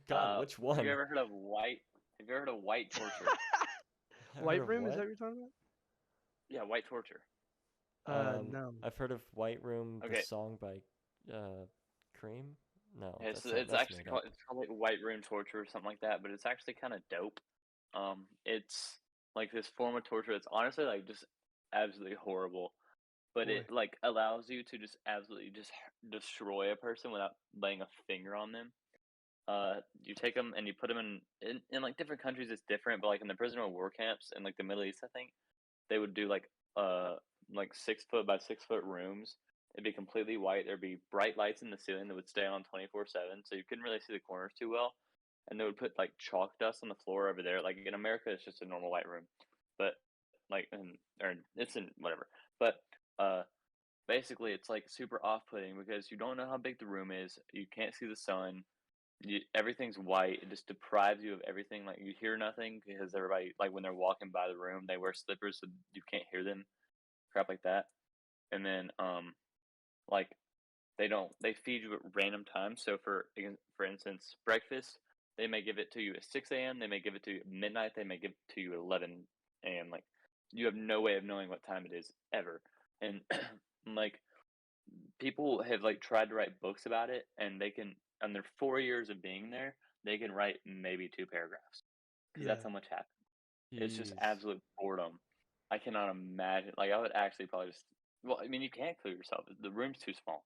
[SPEAKER 2] God, which
[SPEAKER 1] Have you
[SPEAKER 2] one?
[SPEAKER 1] ever heard of white? Have you ever heard of white torture?
[SPEAKER 2] I've heard
[SPEAKER 3] White
[SPEAKER 2] of
[SPEAKER 3] Room, is that
[SPEAKER 2] what?
[SPEAKER 3] what you're talking
[SPEAKER 1] Yeah, white torture.
[SPEAKER 3] about? No.
[SPEAKER 2] I've heard of White Room, the
[SPEAKER 1] Okay.
[SPEAKER 2] song by Cream? No,
[SPEAKER 1] It's
[SPEAKER 2] that's
[SPEAKER 1] actually
[SPEAKER 2] made
[SPEAKER 1] called
[SPEAKER 2] up.
[SPEAKER 1] like white room torture or something like that, but it's actually kind of dope. It's like this form of torture that's honestly like just absolutely horrible, but
[SPEAKER 3] Boy.
[SPEAKER 1] it like allows you to just absolutely just destroy a person without laying a finger on them. You take them and you put them in like different countries. It's different, but like in the prisoner of war camps in like the Middle East, I think they would do like 6 foot by 6 foot rooms. It'd be completely white. There'd be bright lights in the ceiling that would stay on 24/7, so you couldn't really see the corners too well. And they would put like chalk dust on the floor over there. Like in America, it's just a normal white room, but like or it's in whatever. But uh, basically, it's like super off-putting because you don't know how big the room is. You can't see the sun. Everything's white. It just deprives you of everything. Like you hear nothing because everybody, like when they're walking by the room, they wear slippers so you can't hear them. Crap like that. And then like they feed you at random times. So for instance, breakfast they may give it to you at 6 a.m. They may give it to you at midnight. They may give it to you at 11 a.m. Like you have no way of knowing what time it is ever. And like people have like tried to write books about it, and they can on their 4 years of being there, they can write maybe 2 paragraphs because
[SPEAKER 3] Yeah.
[SPEAKER 1] that's how much happened. It's just
[SPEAKER 2] Jeez.
[SPEAKER 1] absolute boredom. I cannot imagine. Like I would actually probably just. Well, I mean, you can't kill yourself. The room's too small,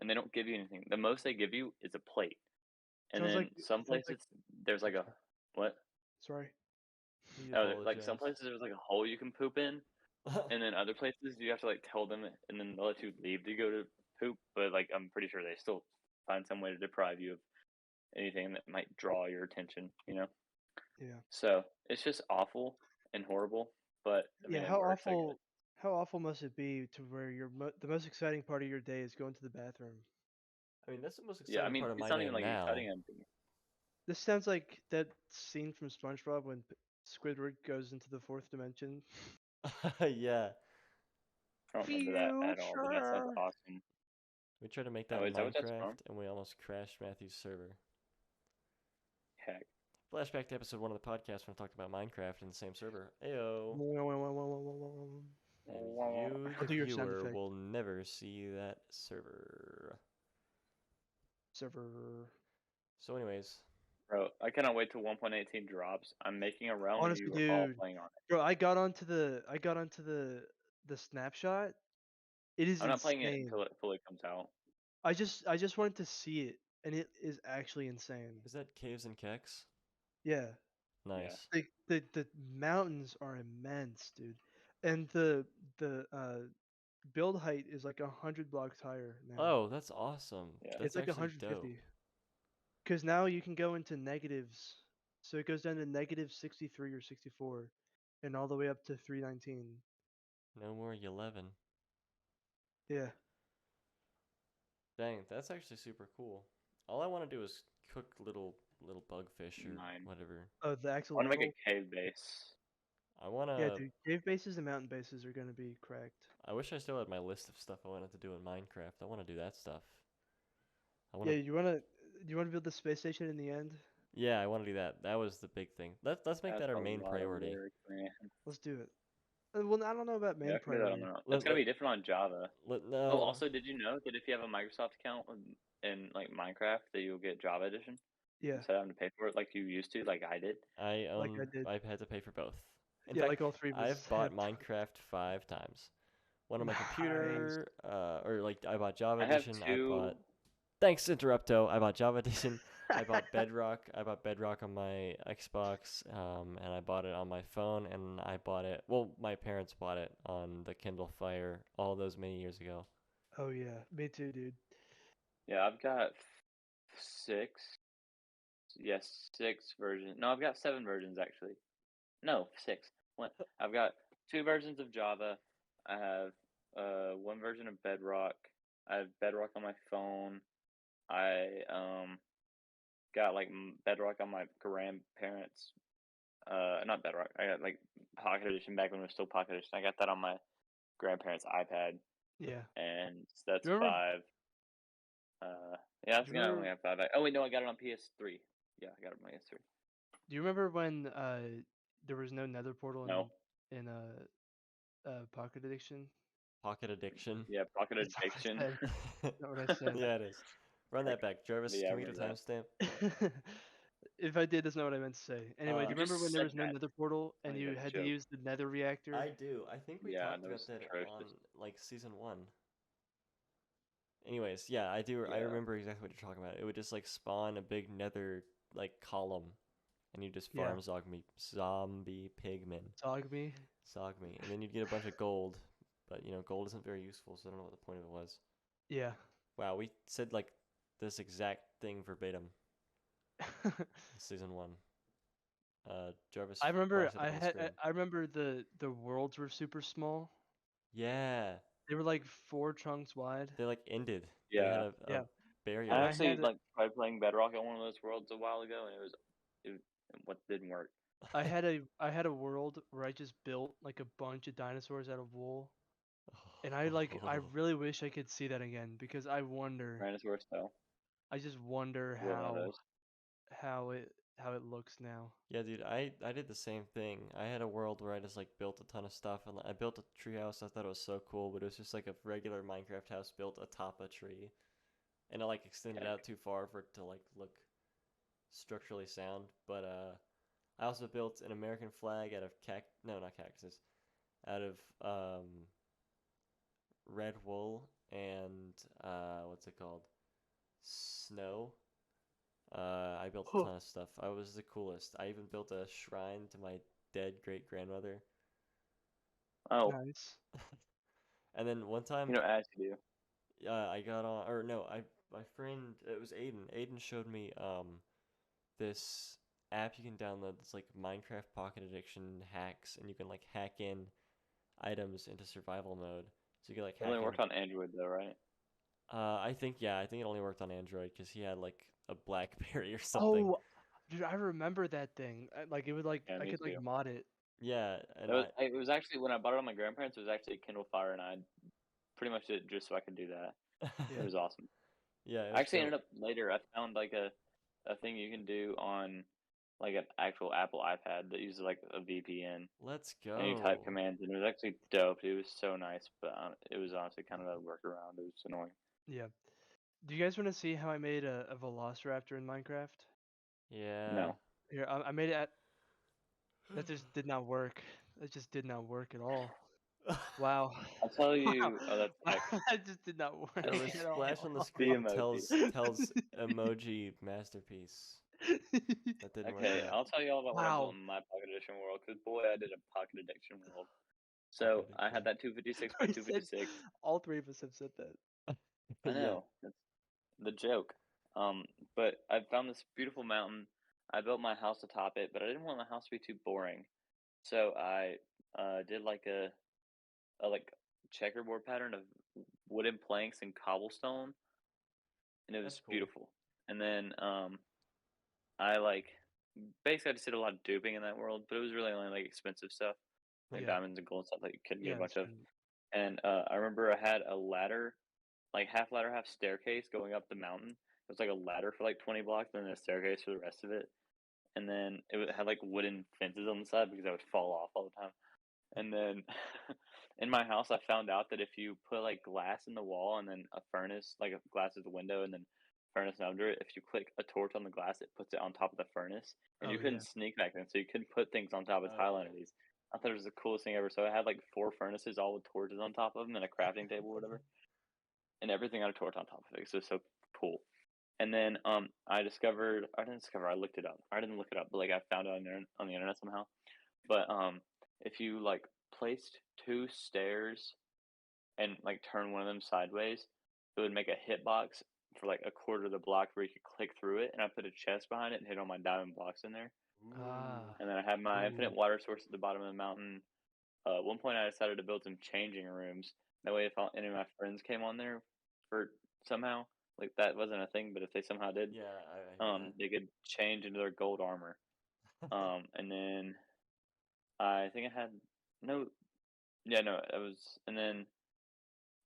[SPEAKER 1] and they don't give you anything. The most they give you is a plate, and
[SPEAKER 3] Sounds
[SPEAKER 1] then
[SPEAKER 3] like
[SPEAKER 1] some
[SPEAKER 3] sounds like
[SPEAKER 1] places there's like a what?
[SPEAKER 3] sorry.
[SPEAKER 2] We
[SPEAKER 1] Oh, like some
[SPEAKER 2] apologize.
[SPEAKER 1] places there's like a hole you can poop in, and then other places you have to like tell them, and then they'll let you leave to go to poop. But like I'm pretty sure they still find some way to deprive you of anything that might draw your attention.
[SPEAKER 3] Yeah.
[SPEAKER 1] So it's just awful and horrible. But I mean,
[SPEAKER 3] Yeah,
[SPEAKER 1] it works, I guess.
[SPEAKER 3] how awful must it be to where the most exciting part of your day is going to the bathroom?
[SPEAKER 2] I mean, that's the most
[SPEAKER 1] Yeah, I
[SPEAKER 2] exciting
[SPEAKER 1] mean,
[SPEAKER 2] part of
[SPEAKER 1] it's
[SPEAKER 2] my
[SPEAKER 1] not
[SPEAKER 2] day
[SPEAKER 1] even like
[SPEAKER 2] now.
[SPEAKER 1] exciting. I'm thinking.
[SPEAKER 3] This sounds like that scene from SpongeBob when Squidward goes into the fourth dimension.
[SPEAKER 2] Yeah.
[SPEAKER 1] I don't remember that at all, but that sounds
[SPEAKER 3] Future.
[SPEAKER 1] awesome.
[SPEAKER 2] We tried to make that
[SPEAKER 1] Oh,
[SPEAKER 2] in
[SPEAKER 1] is that what that's
[SPEAKER 2] Minecraft
[SPEAKER 1] from?
[SPEAKER 2] and we almost crashed Matthew's server.
[SPEAKER 1] Heck.
[SPEAKER 2] Flashback to episode 1 of the podcast when I talked about Minecraft in the same server. Ayo. And you,
[SPEAKER 3] I'll
[SPEAKER 2] the
[SPEAKER 3] do your sound
[SPEAKER 2] viewer,
[SPEAKER 3] effect.
[SPEAKER 2] will never see that server.
[SPEAKER 3] Server.
[SPEAKER 2] So, anyways,
[SPEAKER 1] Bro, I cannot wait till 1.18 drops. I'm making a realm and
[SPEAKER 3] Honestly,
[SPEAKER 1] you are all
[SPEAKER 3] dude,
[SPEAKER 1] playing on it.
[SPEAKER 3] bro, I got onto the snapshot. It is
[SPEAKER 1] I'm not playing it
[SPEAKER 3] insane.
[SPEAKER 1] until it fully comes out.
[SPEAKER 3] I just wanted to see it, and it is actually insane.
[SPEAKER 2] is that Caves and Kex?
[SPEAKER 3] Yeah,
[SPEAKER 2] Nice.
[SPEAKER 3] the mountains are immense, dude, and the build height is like 100 blocks higher now.
[SPEAKER 2] Oh, that's awesome.
[SPEAKER 1] Yeah.
[SPEAKER 2] That's
[SPEAKER 3] It's like
[SPEAKER 2] actually dope.
[SPEAKER 3] 150. Because now you can go into negatives. So it goes down to negative 63 or 64, and all the way up to 319.
[SPEAKER 2] No more 11.
[SPEAKER 3] Yeah.
[SPEAKER 2] Dang, that's actually super cool. All I want to do is cook little bugfish or
[SPEAKER 1] Mine.
[SPEAKER 2] whatever.
[SPEAKER 3] Oh, the
[SPEAKER 1] I
[SPEAKER 3] actual
[SPEAKER 1] want to make
[SPEAKER 3] level?
[SPEAKER 1] a cave base.
[SPEAKER 2] I want
[SPEAKER 3] Yeah,
[SPEAKER 2] to.
[SPEAKER 3] dude. Cave bases and mountain bases are gonna be cracked.
[SPEAKER 2] I wish I still had my list of stuff I wanted to do in Minecraft. I want to do that stuff. I want
[SPEAKER 3] Yeah,
[SPEAKER 2] to.
[SPEAKER 3] you wanna build the space station in the end?
[SPEAKER 2] Yeah, I want to do that. That was the big thing. Let's make
[SPEAKER 1] That's
[SPEAKER 2] that our
[SPEAKER 1] a
[SPEAKER 2] main
[SPEAKER 1] lot of
[SPEAKER 2] priority.
[SPEAKER 1] work, man.
[SPEAKER 3] Let's do it. Well, I don't know about
[SPEAKER 1] Yeah,
[SPEAKER 3] main
[SPEAKER 1] I can do that on
[SPEAKER 3] priority.
[SPEAKER 1] my own. It's
[SPEAKER 2] Let
[SPEAKER 1] gonna
[SPEAKER 2] let
[SPEAKER 1] be different on Java. Oh,
[SPEAKER 2] no.
[SPEAKER 1] also, did you know that if you have a Microsoft account in like Minecraft, that you'll get Java Edition
[SPEAKER 3] Yeah,
[SPEAKER 1] instead of having to pay for it like you used to, like I did?
[SPEAKER 2] I
[SPEAKER 3] like
[SPEAKER 2] own.
[SPEAKER 3] I did.
[SPEAKER 2] I've had to pay for both. In
[SPEAKER 3] Yeah,
[SPEAKER 2] fact,
[SPEAKER 3] like all three of us
[SPEAKER 2] I've
[SPEAKER 3] had.
[SPEAKER 2] bought Minecraft 5 times. One on my
[SPEAKER 3] Nice.
[SPEAKER 2] computer, or like I bought Java
[SPEAKER 1] I have
[SPEAKER 2] Edition. I
[SPEAKER 1] two.
[SPEAKER 2] bought. Thanks, Interrupto. I bought Java Edition. I bought Bedrock. I bought Bedrock on my Xbox, and I bought it on my phone, and I bought it. Well, my parents bought it on the Kindle Fire all those many years ago.
[SPEAKER 3] Oh yeah, me too, dude.
[SPEAKER 1] Yeah, I've got six. Yes, six versions. No, I've got seven versions actually. No, six. What? I've got two versions of Java. I have one version of Bedrock. I have Bedrock on my phone. I got like Bedrock on my grandparents. Not Bedrock. I got like Pocket Edition back when it was still Pocket Edition. I got that on my grandparents' iPad,
[SPEAKER 3] Yeah.
[SPEAKER 1] and
[SPEAKER 3] Do
[SPEAKER 1] that's
[SPEAKER 3] you remember?
[SPEAKER 1] five. Yeah, I
[SPEAKER 3] Do you
[SPEAKER 1] think I only
[SPEAKER 3] remember?
[SPEAKER 1] have five. Oh wait, no, I got it on PS3. Yeah, I got it on PS3.
[SPEAKER 3] Do you remember when there was no Nether portal
[SPEAKER 1] No,
[SPEAKER 3] in Pocket Addiction?
[SPEAKER 2] Pocket Addiction.
[SPEAKER 1] yeah, Pocket
[SPEAKER 3] That's not what I
[SPEAKER 1] Addiction.
[SPEAKER 3] said. Not what I said.
[SPEAKER 2] Yeah, it is. Run that back,
[SPEAKER 1] But
[SPEAKER 2] Jarvis.
[SPEAKER 1] yeah, I
[SPEAKER 2] Can we get a
[SPEAKER 1] remember
[SPEAKER 2] timestamp?
[SPEAKER 3] If I did, that's not what I meant to say. Anyway, do
[SPEAKER 2] Uh,
[SPEAKER 3] you
[SPEAKER 1] You
[SPEAKER 3] remember
[SPEAKER 1] just
[SPEAKER 3] when there
[SPEAKER 1] said
[SPEAKER 3] was no
[SPEAKER 1] that.
[SPEAKER 3] Nether portal
[SPEAKER 1] I
[SPEAKER 3] and
[SPEAKER 1] think
[SPEAKER 3] you
[SPEAKER 1] that's a
[SPEAKER 3] had to
[SPEAKER 1] joke.
[SPEAKER 3] use the Nether reactor?
[SPEAKER 2] I do. I think we
[SPEAKER 1] Yeah,
[SPEAKER 2] talked
[SPEAKER 1] that
[SPEAKER 2] about
[SPEAKER 1] was
[SPEAKER 2] that on
[SPEAKER 1] atrocious.
[SPEAKER 2] like season 1. Anyways, yeah, I do. I
[SPEAKER 1] Yeah,
[SPEAKER 2] remember exactly what you're talking about. It would just like spawn a big nether like column, and you just
[SPEAKER 3] Yeah.
[SPEAKER 2] farm zombie pigmen,
[SPEAKER 3] Dog me.
[SPEAKER 2] and then you'd get a bunch of gold. But gold isn't very useful, so I don't know what the point of it was.
[SPEAKER 3] Yeah.
[SPEAKER 2] Wow, we said like this exact thing verbatim in season 1. Jarvis
[SPEAKER 3] I remember
[SPEAKER 2] flashed it up on the screen.
[SPEAKER 3] I remember the worlds were super small.
[SPEAKER 2] Yeah,
[SPEAKER 3] They were like 4 chunks wide.
[SPEAKER 2] they like ended. They had
[SPEAKER 1] yeah.
[SPEAKER 2] a
[SPEAKER 3] Yeah.
[SPEAKER 2] barrier.
[SPEAKER 3] And
[SPEAKER 1] I
[SPEAKER 3] I
[SPEAKER 1] actually
[SPEAKER 3] had
[SPEAKER 1] like tried playing Bedrock on one of those worlds a while ago, and it what didn't work.
[SPEAKER 3] I had a world where I just built like a bunch of dinosaurs out of wool. And I really wish I could see that again because
[SPEAKER 1] Tyrannosaurus style.
[SPEAKER 3] I just wonder
[SPEAKER 1] You have one of those.
[SPEAKER 3] how it looks now.
[SPEAKER 2] Yeah, dude, I did the same thing. I had a world where I just like built a ton of stuff, and I built a treehouse. I thought it was so cool, but it was just like a regular Minecraft house built atop a tree, and it like extended
[SPEAKER 1] Heck.
[SPEAKER 2] out too far for it to like look structurally sound. But I also built an American flag out of no, not cactuses, out of red wool and what's it called? Snow. I built a
[SPEAKER 3] Huh.
[SPEAKER 2] ton of stuff. I was the coolest. I even built a shrine to my dead great grandmother.
[SPEAKER 1] Oh,
[SPEAKER 3] Nice.
[SPEAKER 2] And then one time,
[SPEAKER 1] as you
[SPEAKER 2] I got on, or no, my friend, it was Aiden. Aiden showed me this app you can download. That's like Minecraft Pocket Addiction hacks, and you can like hack in items into survival mode. So you can like
[SPEAKER 1] do. It
[SPEAKER 2] hack
[SPEAKER 1] only
[SPEAKER 2] in.
[SPEAKER 1] worked on Android though, right?
[SPEAKER 2] I think I think it only worked on Android because he had like a BlackBerry or something.
[SPEAKER 3] Oh, dude, I remember that thing. Like it would like
[SPEAKER 1] Yeah,
[SPEAKER 3] I
[SPEAKER 1] me
[SPEAKER 3] could like
[SPEAKER 1] too.
[SPEAKER 3] mod it.
[SPEAKER 2] Yeah, and
[SPEAKER 1] It was actually when I bought it on my grandparents. It was actually a Kindle Fire, and I pretty much did it just so I could do that. It
[SPEAKER 3] Yeah.
[SPEAKER 1] was awesome.
[SPEAKER 2] yeah, it
[SPEAKER 1] I
[SPEAKER 2] was
[SPEAKER 1] actually ended
[SPEAKER 2] dope.
[SPEAKER 1] up later. I found like a thing you can do on like an actual Apple iPad that uses like a VPN,
[SPEAKER 2] Let's
[SPEAKER 1] and you type
[SPEAKER 2] go.
[SPEAKER 1] commands, and it was actually dope. It was so nice, but it was honestly kind of a workaround. It was annoying.
[SPEAKER 3] Yeah. Do you guys want to see how I made a Velociraptor in Minecraft?
[SPEAKER 2] Yeah.
[SPEAKER 1] No,
[SPEAKER 3] Here, I made it at. That just did not work. That just did not work at all. Wow.
[SPEAKER 1] I'll tell
[SPEAKER 3] Wow.
[SPEAKER 1] you. Oh, that's heck.
[SPEAKER 3] That just did not work
[SPEAKER 2] Jarvis,
[SPEAKER 3] at
[SPEAKER 2] splash on the
[SPEAKER 3] all.
[SPEAKER 1] The
[SPEAKER 2] screen
[SPEAKER 1] emoji.
[SPEAKER 2] tells emoji masterpiece. That didn't work
[SPEAKER 1] Okay,
[SPEAKER 2] yet.
[SPEAKER 1] I'll tell you all about what I built
[SPEAKER 3] Wow.
[SPEAKER 1] in my Pocket Edition world. Cause boy, I did a Pocket Edition world. So
[SPEAKER 2] Pocket
[SPEAKER 1] I had
[SPEAKER 2] edition.
[SPEAKER 1] that 256 by
[SPEAKER 3] We said
[SPEAKER 1] 256.
[SPEAKER 3] all three of us have said that.
[SPEAKER 1] I
[SPEAKER 2] Yeah.
[SPEAKER 1] know that's the joke. But I found this beautiful mountain. I built my house atop it, but I didn't want my house to be too boring. So I did like a like checkerboard pattern of wooden planks and cobblestone, and it
[SPEAKER 2] That's
[SPEAKER 1] was
[SPEAKER 2] cool.
[SPEAKER 1] beautiful. And then I like basically I just did a lot of duping in that world, but it was really only like expensive stuff, like
[SPEAKER 3] Yeah.
[SPEAKER 1] diamonds and gold stuff that you couldn't get
[SPEAKER 3] Yeah,
[SPEAKER 1] a
[SPEAKER 3] that's
[SPEAKER 1] bunch of.
[SPEAKER 3] true.
[SPEAKER 1] And I remember I had a ladder, like half ladder, half staircase going up the mountain. It was like a ladder for like 20 blocks, and then a staircase for the rest of it. And then had like wooden fences on the side because I would fall off all the time. And then in my house, I found out that if you put like glass in the wall and then a furnace, like a glass is the window and then furnace under it, if you click a torch on the glass, it puts it on top of the furnace. And you
[SPEAKER 3] Oh yeah.
[SPEAKER 1] couldn't sneak back then, so you couldn't put things on top of tile
[SPEAKER 2] Oh.
[SPEAKER 1] entities. I thought it was the coolest thing ever. So I had like 4 furnaces, all with torches on top of them, and a crafting table or whatever, and everything had a torch on top of it. So it's so cool. And then I discovered, I didn't discover, I looked it up. I didn't look it up, but like I found it on the internet somehow. But if you like placed 2 stairs and like turn one of them sideways, it would make a hitbox for like a quarter of the block where you could click through it. And I put a chest behind it and hit all my diamond blocks in there.
[SPEAKER 2] Ooh.
[SPEAKER 3] Ah.
[SPEAKER 1] And then I had my
[SPEAKER 3] Ooh.
[SPEAKER 1] infinite water source at the bottom of the mountain. At one point, I decided to build some changing rooms. That way, if any of my friends came on there for somehow, like that wasn't a thing, but if they somehow did,
[SPEAKER 2] Yeah, I hear
[SPEAKER 1] they could change into their gold armor.
[SPEAKER 2] that.
[SPEAKER 1] And then I think I had no, yeah, no, it was, and then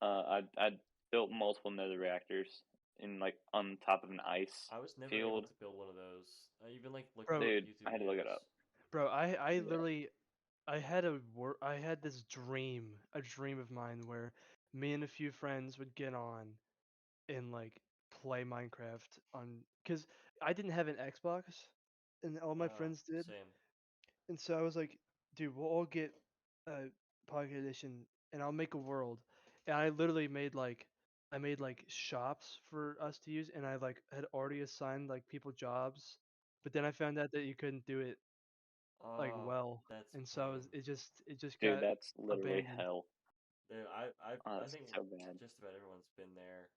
[SPEAKER 1] I built multiple nether reactors in like on top of an ice
[SPEAKER 2] I was never able
[SPEAKER 1] field.
[SPEAKER 2] to build one of those. I even like looked at
[SPEAKER 3] Bro,
[SPEAKER 2] like
[SPEAKER 1] Dude,
[SPEAKER 2] YouTube
[SPEAKER 1] I had to look it
[SPEAKER 2] videos.
[SPEAKER 1] up.
[SPEAKER 3] bro, I
[SPEAKER 1] Yeah,
[SPEAKER 3] literally I had this dream, a dream of mine where me and a few friends would get on and like play Minecraft on because I didn't have an Xbox and all my friends did.
[SPEAKER 2] Same.
[SPEAKER 3] And so I was like, dude, we'll all get a Pocket Edition and I'll make a world. And I literally made like shops for us to use and I like had already assigned like people jobs. But then I found out that you couldn't do it like
[SPEAKER 2] Oh,
[SPEAKER 3] well.
[SPEAKER 2] that's
[SPEAKER 3] And so
[SPEAKER 2] pain.
[SPEAKER 3] it just
[SPEAKER 1] dude,
[SPEAKER 3] got
[SPEAKER 1] that's literally
[SPEAKER 3] abandoned.
[SPEAKER 1] hell.
[SPEAKER 2] Dude,
[SPEAKER 1] Oh,
[SPEAKER 2] I
[SPEAKER 1] that's
[SPEAKER 2] think
[SPEAKER 1] so bad.
[SPEAKER 2] just about everyone's been there.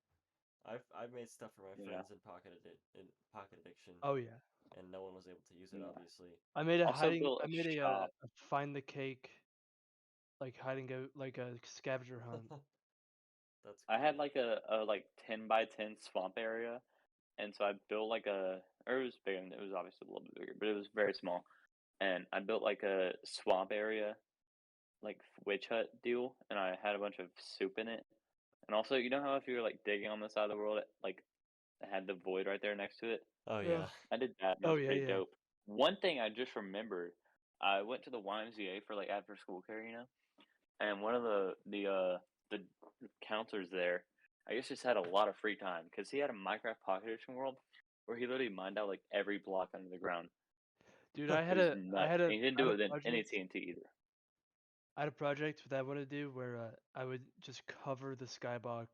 [SPEAKER 2] I've made stuff for my
[SPEAKER 1] Yeah.
[SPEAKER 2] friends in Pocket Addiction,
[SPEAKER 3] Oh yeah.
[SPEAKER 2] and no one was able to use it,
[SPEAKER 1] Yeah.
[SPEAKER 2] obviously.
[SPEAKER 1] Also built
[SPEAKER 3] I
[SPEAKER 1] a
[SPEAKER 3] made
[SPEAKER 1] shop.
[SPEAKER 3] a find the cake like hide and go like a scavenger hunt.
[SPEAKER 2] That's
[SPEAKER 1] I had
[SPEAKER 2] cool.
[SPEAKER 1] like a like 10 by 10 swamp area, and so I built like or it was bigger. It was obviously a little bit bigger, but it was very small. And I built like a swamp area, like witch hut deal, and I had a bunch of soup in it. And also, you know how if you were like digging on the side of the world, like it had the void right there next to it.
[SPEAKER 2] Oh
[SPEAKER 3] Yeah.
[SPEAKER 2] yeah.
[SPEAKER 1] I did that, and that
[SPEAKER 3] Oh
[SPEAKER 1] was
[SPEAKER 3] yeah,
[SPEAKER 1] pretty
[SPEAKER 3] yeah.
[SPEAKER 1] dope. One thing I just remembered, I went to the YMCA for like after school care, and one of the counselors there, I guess just had a lot of free time because he had a Minecraft Pocket Edition world where he literally mined out like every block under the ground.
[SPEAKER 3] Dude,
[SPEAKER 1] It was nuts, and he didn't
[SPEAKER 3] I had
[SPEAKER 1] do
[SPEAKER 3] a
[SPEAKER 1] it in any
[SPEAKER 3] project.
[SPEAKER 1] TNT either.
[SPEAKER 3] I had a project that I want to do where I would just cover the skybox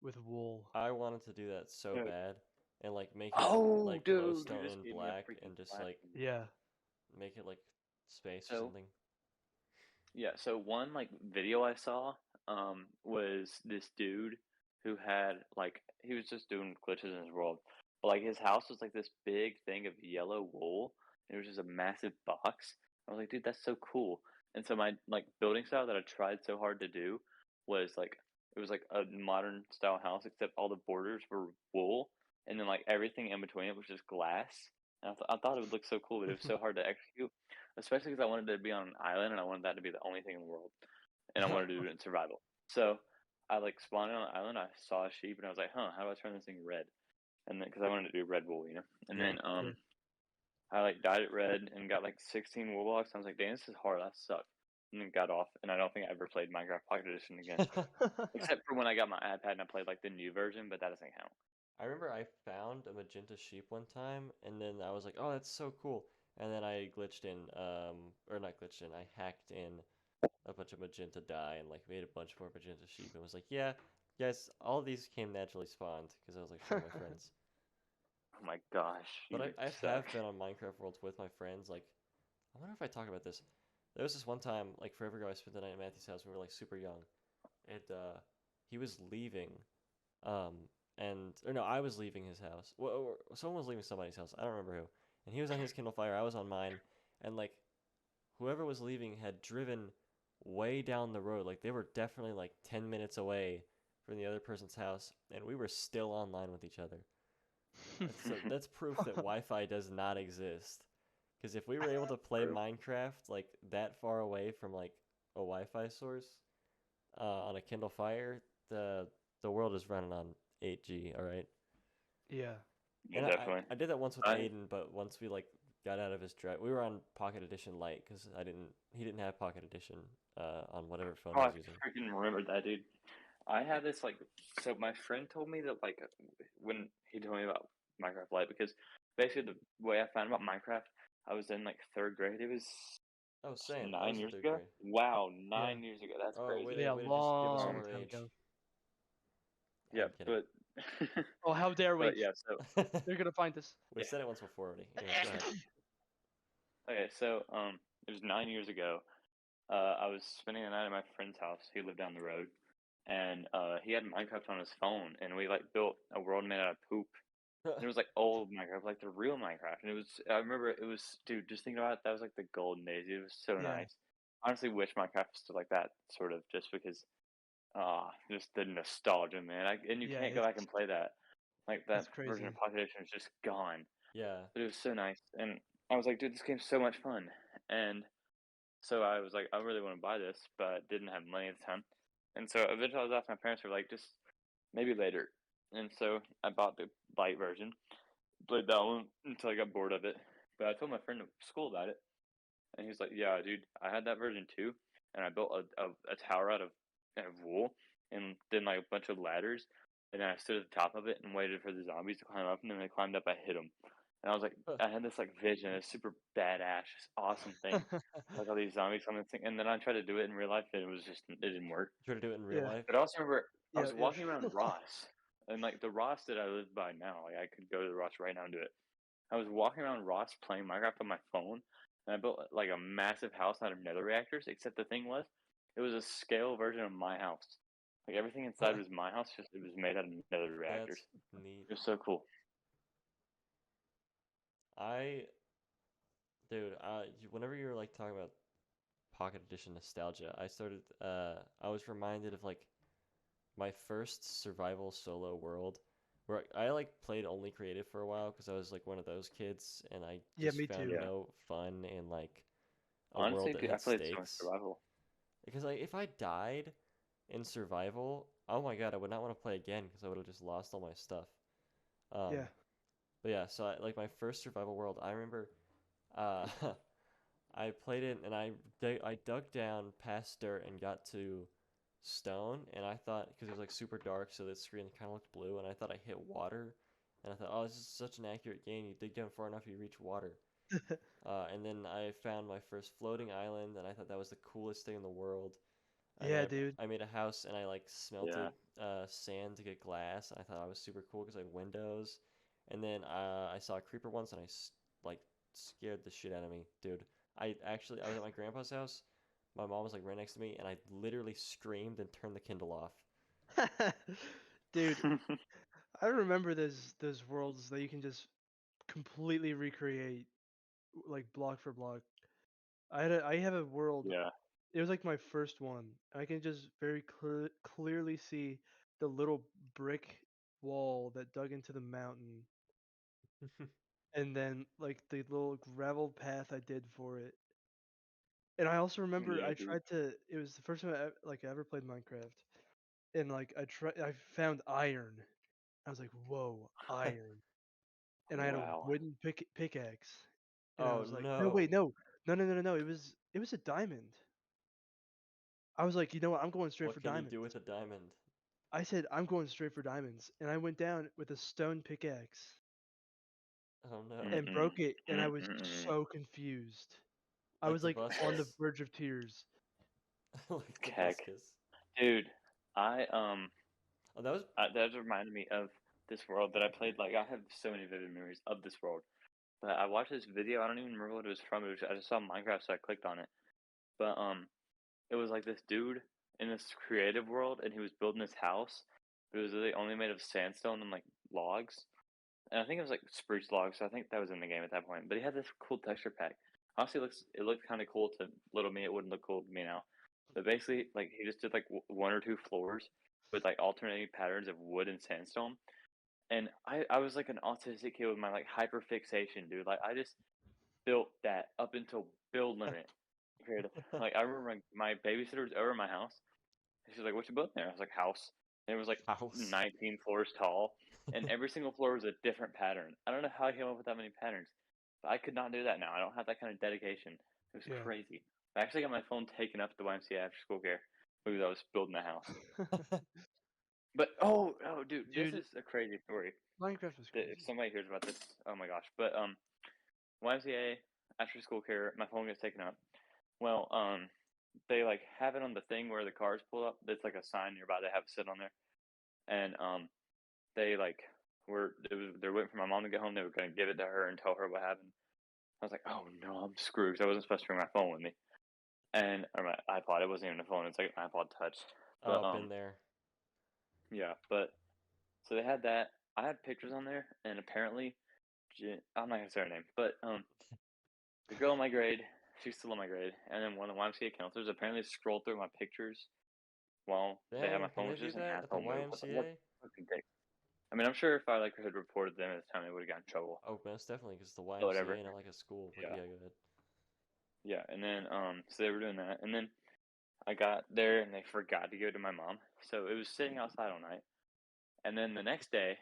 [SPEAKER 3] with wool.
[SPEAKER 2] I wanted to do that so
[SPEAKER 1] Dude.
[SPEAKER 2] bad, and like make it
[SPEAKER 1] Oh,
[SPEAKER 2] like
[SPEAKER 1] dude, you
[SPEAKER 2] glowstone
[SPEAKER 1] just
[SPEAKER 2] and
[SPEAKER 1] gave me a
[SPEAKER 2] black,
[SPEAKER 1] freaking
[SPEAKER 2] and just like
[SPEAKER 1] flashback.
[SPEAKER 3] Yeah.
[SPEAKER 2] make it like space or
[SPEAKER 1] So
[SPEAKER 2] something.
[SPEAKER 1] yeah, so one like video I saw was this dude who had like he was just doing glitches in his world. But like his house was like this big thing of yellow wool and it was just a massive box. I was like, dude, that's so cool. And so my like building style that I tried so hard to do was like it was like a modern style house except all the borders were wool and then like everything in between it was just glass. And I thought it would look so cool, but it was so hard to execute. Especially because I wanted to be on an island and I wanted that to be the only thing in the world, and I wanted to do it in survival. So I like spawned on an island. I saw a sheep and I was like, "Huh, how do I turn this thing red?" And then because I wanted to do red wool, and
[SPEAKER 2] Yeah.
[SPEAKER 1] then
[SPEAKER 3] Sure.
[SPEAKER 1] I like dyed it red and got like 16 wool blocks. I was like, "Dang, this is hard. That sucks." And then got off, and I don't think I ever played Minecraft Pocket Edition again, except for when I got my iPad and I played like the new version, but that doesn't count.
[SPEAKER 2] I remember I found a magenta sheep one time, and then I was like, "Oh, that's so cool!" And then I glitched in, or not glitched in, I hacked in a bunch of magenta dye and like made a bunch more magenta sheep, and was like, "Yeah, guys, all these came naturally spawned," because I was like showing my friends.
[SPEAKER 1] Oh my gosh,
[SPEAKER 2] But
[SPEAKER 1] you
[SPEAKER 2] I
[SPEAKER 1] suck.
[SPEAKER 2] have been on Minecraft worlds with my friends. Like, I wonder if I talk about this. There was this one time, like forever ago, I spent the night at Matthew's house. We were like super young, and he was leaving, um, and or no, I was leaving his house. Well, or someone was leaving somebody's house. I don't remember who. And he was on his Kindle Fire. I was on mine, and like whoever was leaving had driven way down the road. Like they were definitely like 10 minutes away from the other person's house, and we were still online with each other. That's proof that Wi-Fi does not exist. Because if we were able to play
[SPEAKER 1] True.
[SPEAKER 2] Minecraft like that far away from like a Wi-Fi source on a Kindle Fire, the world is running on 8G. All right.
[SPEAKER 3] Yeah.
[SPEAKER 1] Yeah,
[SPEAKER 2] And
[SPEAKER 1] definitely.
[SPEAKER 2] I did that once with
[SPEAKER 1] I
[SPEAKER 2] Aiden, but once we like got out of his drive, we were on Pocket Edition Lite because he didn't have Pocket Edition on whatever phone
[SPEAKER 1] oh,
[SPEAKER 2] he
[SPEAKER 1] I
[SPEAKER 2] was using.
[SPEAKER 1] freaking remember that, dude. I had this like so my friend told me that like when he told me about Minecraft Lite because basically the way I found about Minecraft, I was in like third grade. It was
[SPEAKER 2] Oh, same. I
[SPEAKER 1] nine
[SPEAKER 2] was in
[SPEAKER 1] years
[SPEAKER 2] third
[SPEAKER 1] ago.
[SPEAKER 2] grade.
[SPEAKER 1] Wow,
[SPEAKER 3] Yeah.
[SPEAKER 1] 9 years ago. That's
[SPEAKER 2] Oh,
[SPEAKER 1] crazy.
[SPEAKER 3] Yeah,
[SPEAKER 2] way to just give us all
[SPEAKER 3] long
[SPEAKER 1] Um,
[SPEAKER 2] our
[SPEAKER 3] time
[SPEAKER 2] age.
[SPEAKER 3] ago.
[SPEAKER 1] yeah,
[SPEAKER 2] I'm kidding.
[SPEAKER 1] but
[SPEAKER 3] Oh, how dare we?
[SPEAKER 1] but yeah, so
[SPEAKER 3] They're gonna find us.
[SPEAKER 2] We
[SPEAKER 1] yeah.
[SPEAKER 2] said it once before already. Anyways, go ahead.
[SPEAKER 1] Okay, so it was 9 years ago. I was spending the night at my friend's house. He lived down the road, and he had Minecraft on his phone, and we like built a world made out of poop. And it was like old Minecraft, like the real Minecraft. And it was, I remember it was, dude, just thinking about it, that was like the golden days. It was so
[SPEAKER 3] Yeah.
[SPEAKER 1] nice. Honestly, wish Minecraft was still like that, sort of, just because, just the nostalgia, man. And you
[SPEAKER 3] Yeah,
[SPEAKER 1] can't go back and play that. Like that
[SPEAKER 3] it's
[SPEAKER 1] version
[SPEAKER 3] crazy.
[SPEAKER 1] of Pocket Edition is just gone.
[SPEAKER 2] Yeah.
[SPEAKER 1] But it was so nice. And I was like, dude, this game's so much fun. And so I was like, I really want to buy this, but didn't have money at the time. And so eventually I was asking my parents for like, just maybe later. And so I bought the light version, played that one until I got bored of it. But I told my friend at school about it, and he's like, "Yeah, dude, I had that version too, and I built a tower out of wool, and then like a bunch of ladders, and then I stood at the top of it and waited for the zombies to climb up, and then they climbed up, I hit them, and I was like, I had this like vision, a super badass, just awesome thing, like all these zombies coming, and then I tried to do it in real life, and it didn't work.
[SPEAKER 2] Try to do it in real
[SPEAKER 3] Yeah.
[SPEAKER 2] life.
[SPEAKER 1] But I also remember I
[SPEAKER 3] Yeah.
[SPEAKER 1] was
[SPEAKER 3] Yeah.
[SPEAKER 1] walking around Ross, and like the Ross that I live by now, like I could go to the Ross right now and do it. I was walking around Ross playing Minecraft on my phone, and I built like a massive house out of nether reactors. Except the thing was, it was a scale version of my house. Like everything inside was my house, just it was made out of nether reactors.
[SPEAKER 2] That's neat.
[SPEAKER 1] It was so cool.
[SPEAKER 2] I, dude, whenever you were like talking about Pocket Edition nostalgia, I was reminded of like my first survival solo world where I like played only creative for a while because I was like one of those kids and I
[SPEAKER 3] Yeah,
[SPEAKER 2] just
[SPEAKER 3] me
[SPEAKER 2] found
[SPEAKER 3] too.
[SPEAKER 1] Yeah.
[SPEAKER 2] no fun in like a world
[SPEAKER 1] Honestly,
[SPEAKER 2] that
[SPEAKER 1] dude, I
[SPEAKER 2] had
[SPEAKER 1] played so much
[SPEAKER 2] stakes.
[SPEAKER 1] survival.
[SPEAKER 2] Because like if I died in survival, oh my god, I would not want to play again because I would have just lost all my stuff. Um,
[SPEAKER 3] Yeah.
[SPEAKER 2] but yeah, so like my first survival world, I remember, uh, I played it and I dug down past dirt and got to stone, and I thought because it was like super dark, so the screen kind of looked blue, and I thought I hit water, and I thought, oh, this is such an accurate game. You dig down far enough, you reach water. And then I found my first floating island, and I thought that was the coolest thing in the world. And
[SPEAKER 3] Yeah,
[SPEAKER 2] then
[SPEAKER 3] dude.
[SPEAKER 2] I made a house, and I like
[SPEAKER 1] Yeah.
[SPEAKER 2] smelted sand to get glass. I thought I was super cool because I had windows. And then I saw a creeper once, and like scared the shit out of me, dude. I was at my grandpa's house. My mom was like right next to me, and I literally screamed and turned the Kindle off.
[SPEAKER 3] Dude, I remember those worlds that you can just completely recreate like block for block. I have a world.
[SPEAKER 1] yeah.
[SPEAKER 3] It was like my first one. I can just very clearly see the little brick wall that dug into the mountain, and then like the little gravel path I did for it. And I also remember
[SPEAKER 1] Yeah,
[SPEAKER 3] I
[SPEAKER 1] dude.
[SPEAKER 3] tried to. It was the first time I ever played Minecraft, and like I found iron. I was like, whoa, iron. And I had a
[SPEAKER 1] Wow.
[SPEAKER 3] wooden pickaxe. And I
[SPEAKER 2] Oh
[SPEAKER 3] was like, no, wait,
[SPEAKER 2] no!
[SPEAKER 3] no. It was a diamond. I was like, you know what? I'm going straight
[SPEAKER 2] What
[SPEAKER 3] for
[SPEAKER 2] can you
[SPEAKER 3] diamonds.
[SPEAKER 2] do with a diamond?
[SPEAKER 3] I said, I'm going straight for diamonds. And I went down with a stone pickaxe
[SPEAKER 2] Oh no!
[SPEAKER 3] and
[SPEAKER 1] Mm-mm.
[SPEAKER 3] broke it. And I was
[SPEAKER 1] Mm-mm.
[SPEAKER 3] so confused. I
[SPEAKER 2] Like
[SPEAKER 3] was like on the
[SPEAKER 2] Tobuscus,
[SPEAKER 3] verge of tears.
[SPEAKER 2] like
[SPEAKER 1] Heck,
[SPEAKER 2] Tobuscus.
[SPEAKER 1] dude. I
[SPEAKER 2] Oh, that was
[SPEAKER 1] that reminded me of this world that I played. Like I have so many vivid memories of this world. But I watched this video. I don't even remember what it was from. I just saw Minecraft, so I clicked on it. but it was like this dude in this creative world, and he was building this house, but it was really only made of sandstone and like logs, and I think it was like spruce logs. So I think that was in the game at that point. But he had this cool texture pack. Honestly, it looked kind of cool to little me. It wouldn't look cool to me now. But basically, like he just did like one or two floors with like alternating patterns of wood and sandstone. And I was like an autistic kid with my like hyper fixation, dude. Like I just built that up until build limit. Creative. Like I remember my babysitter was over at my house. And she's like, "What you building there?" I was like, "House." And it was like
[SPEAKER 2] House.
[SPEAKER 1] 19 floors tall, and every single floor was a different pattern. I don't know how I came up with that many patterns, but I could not do that now. I don't have that kind of dedication. It was
[SPEAKER 3] Yeah.
[SPEAKER 1] crazy. I actually got my phone taken up to the YMCA after school care because I was building a house. But dude, this
[SPEAKER 3] Dude,
[SPEAKER 1] is a crazy story.
[SPEAKER 3] Minecraft was
[SPEAKER 1] That if
[SPEAKER 3] crazy.
[SPEAKER 1] somebody hears about this, oh my gosh. But YMCA after school care, my phone gets taken up. Well, they like have it on the thing where the cars pull up. There's like a sign nearby. They have it sit on there, and they like they're waiting for my mom to get home. They were gonna give it to her and tell her what happened. I was like, oh no, I'm screwed. 'Cause I wasn't supposed to bring my phone with me, and or my iPod. It wasn't even a phone. It's like an iPod Touch. But
[SPEAKER 2] Oh, been there.
[SPEAKER 1] yeah. But so they had that. I had pictures on there, and apparently, I'm not gonna say her name, but the girl in my grade, she's still in my grade, and then one of the YMCA counselors apparently scrolled through my pictures while they had
[SPEAKER 2] Dang,
[SPEAKER 1] my
[SPEAKER 2] can
[SPEAKER 1] phone,
[SPEAKER 2] they
[SPEAKER 1] which
[SPEAKER 2] do
[SPEAKER 1] is an
[SPEAKER 2] that at the
[SPEAKER 1] asshole move. What
[SPEAKER 2] YMCA?
[SPEAKER 1] fucking dick. I mean, I'm sure if I like had reported them at the time, they would have gotten in trouble.
[SPEAKER 2] Oh, most definitely, because the
[SPEAKER 1] But whatever.
[SPEAKER 2] YMCA, not like a school. But
[SPEAKER 1] Yeah,
[SPEAKER 2] yeah, go ahead.
[SPEAKER 1] yeah. And then so they were doing that, and then I got there and they forgot to give it to my mom, so it was sitting outside all night. And then the next day,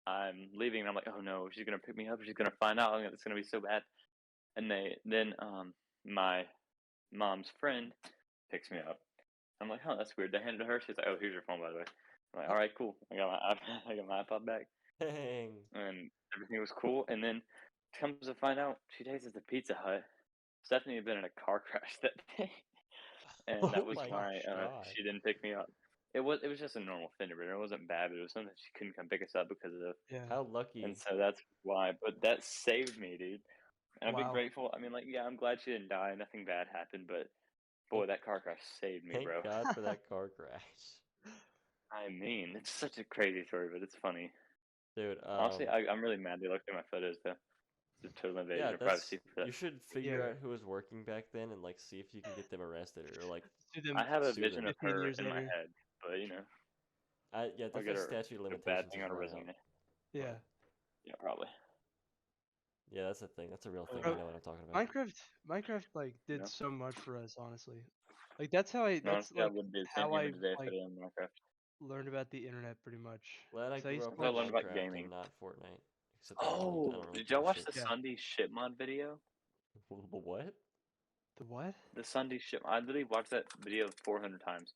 [SPEAKER 1] I'm leaving, and I'm like, oh no, she's gonna pick me up. She's gonna find out, and it's gonna be so bad. And then my mom's friend picks me up. I'm like, oh, that's weird. They handed it to her. She's like, oh, here's your phone, by the way. I'm like, all right, cool. I got my iPad, I got my iPod back,
[SPEAKER 2] Dang.
[SPEAKER 1] and everything was cool. And then comes to find out, she takes us to Pizza Hut. Stephanie had been in a car crash that day, and that
[SPEAKER 2] Oh
[SPEAKER 1] was
[SPEAKER 2] my
[SPEAKER 1] why
[SPEAKER 2] god.
[SPEAKER 1] she didn't pick me up. It was just a normal fender bender. It wasn't bad, but it was something that she couldn't come pick us up because of.
[SPEAKER 3] Yeah.
[SPEAKER 2] How
[SPEAKER 1] And
[SPEAKER 2] lucky.
[SPEAKER 1] so that's why. But that saved me, dude. And I've been
[SPEAKER 3] Wow.
[SPEAKER 1] grateful. I mean, like, yeah, I'm glad she didn't die. Nothing bad happened, but boy,
[SPEAKER 2] Well,
[SPEAKER 1] that car crash saved me,
[SPEAKER 2] thank
[SPEAKER 1] bro.
[SPEAKER 2] God for that car crash.
[SPEAKER 1] I mean, it's such a crazy story, but it's funny.
[SPEAKER 2] Dude,
[SPEAKER 1] Honestly, I'm really mad they looked at my photos, though. It's a total
[SPEAKER 2] yeah,
[SPEAKER 1] invasion of
[SPEAKER 2] that's
[SPEAKER 1] privacy for that.
[SPEAKER 2] you should figure
[SPEAKER 3] Yeah.
[SPEAKER 2] out who was working back then and like see if you can get them arrested or like
[SPEAKER 3] Sue them
[SPEAKER 1] I have a
[SPEAKER 2] sue
[SPEAKER 1] vision
[SPEAKER 2] them.
[SPEAKER 1] of
[SPEAKER 3] 15
[SPEAKER 1] her
[SPEAKER 3] years
[SPEAKER 1] in my
[SPEAKER 3] later.
[SPEAKER 1] head, but
[SPEAKER 2] Yeah,
[SPEAKER 1] I'll get
[SPEAKER 2] definitely statute of
[SPEAKER 1] a bad
[SPEAKER 2] limitations
[SPEAKER 1] thing
[SPEAKER 2] has
[SPEAKER 1] on her
[SPEAKER 2] run out.
[SPEAKER 1] resume.
[SPEAKER 3] Yeah.
[SPEAKER 2] But
[SPEAKER 1] Yeah, probably.
[SPEAKER 2] yeah, that's a thing. That's a real thing.
[SPEAKER 3] Bro,
[SPEAKER 2] I know what I'm talking about.
[SPEAKER 3] Minecraft like
[SPEAKER 1] You
[SPEAKER 3] did
[SPEAKER 1] know,
[SPEAKER 3] so much for us, honestly. Like that's
[SPEAKER 1] honestly, I
[SPEAKER 3] like
[SPEAKER 1] would do the same
[SPEAKER 3] how
[SPEAKER 1] thing
[SPEAKER 3] I
[SPEAKER 1] today if I
[SPEAKER 3] like
[SPEAKER 1] didn't have Minecraft.
[SPEAKER 3] learned about the internet pretty much.
[SPEAKER 2] Glad I
[SPEAKER 3] 'Cause I
[SPEAKER 2] grew
[SPEAKER 3] used
[SPEAKER 2] up
[SPEAKER 3] to
[SPEAKER 1] That's how I
[SPEAKER 2] with
[SPEAKER 3] watch
[SPEAKER 1] learned about
[SPEAKER 2] Minecraft
[SPEAKER 1] gaming.
[SPEAKER 2] and not Fortnite. Except I
[SPEAKER 1] Oh,
[SPEAKER 2] don't really
[SPEAKER 1] did
[SPEAKER 2] give
[SPEAKER 1] y'all
[SPEAKER 2] a
[SPEAKER 1] watch
[SPEAKER 2] shit.
[SPEAKER 1] the
[SPEAKER 3] yeah.
[SPEAKER 1] Sunday ship mod video?
[SPEAKER 2] The what?
[SPEAKER 3] The what?
[SPEAKER 1] The Sunday ship. I literally watched that video 400 times.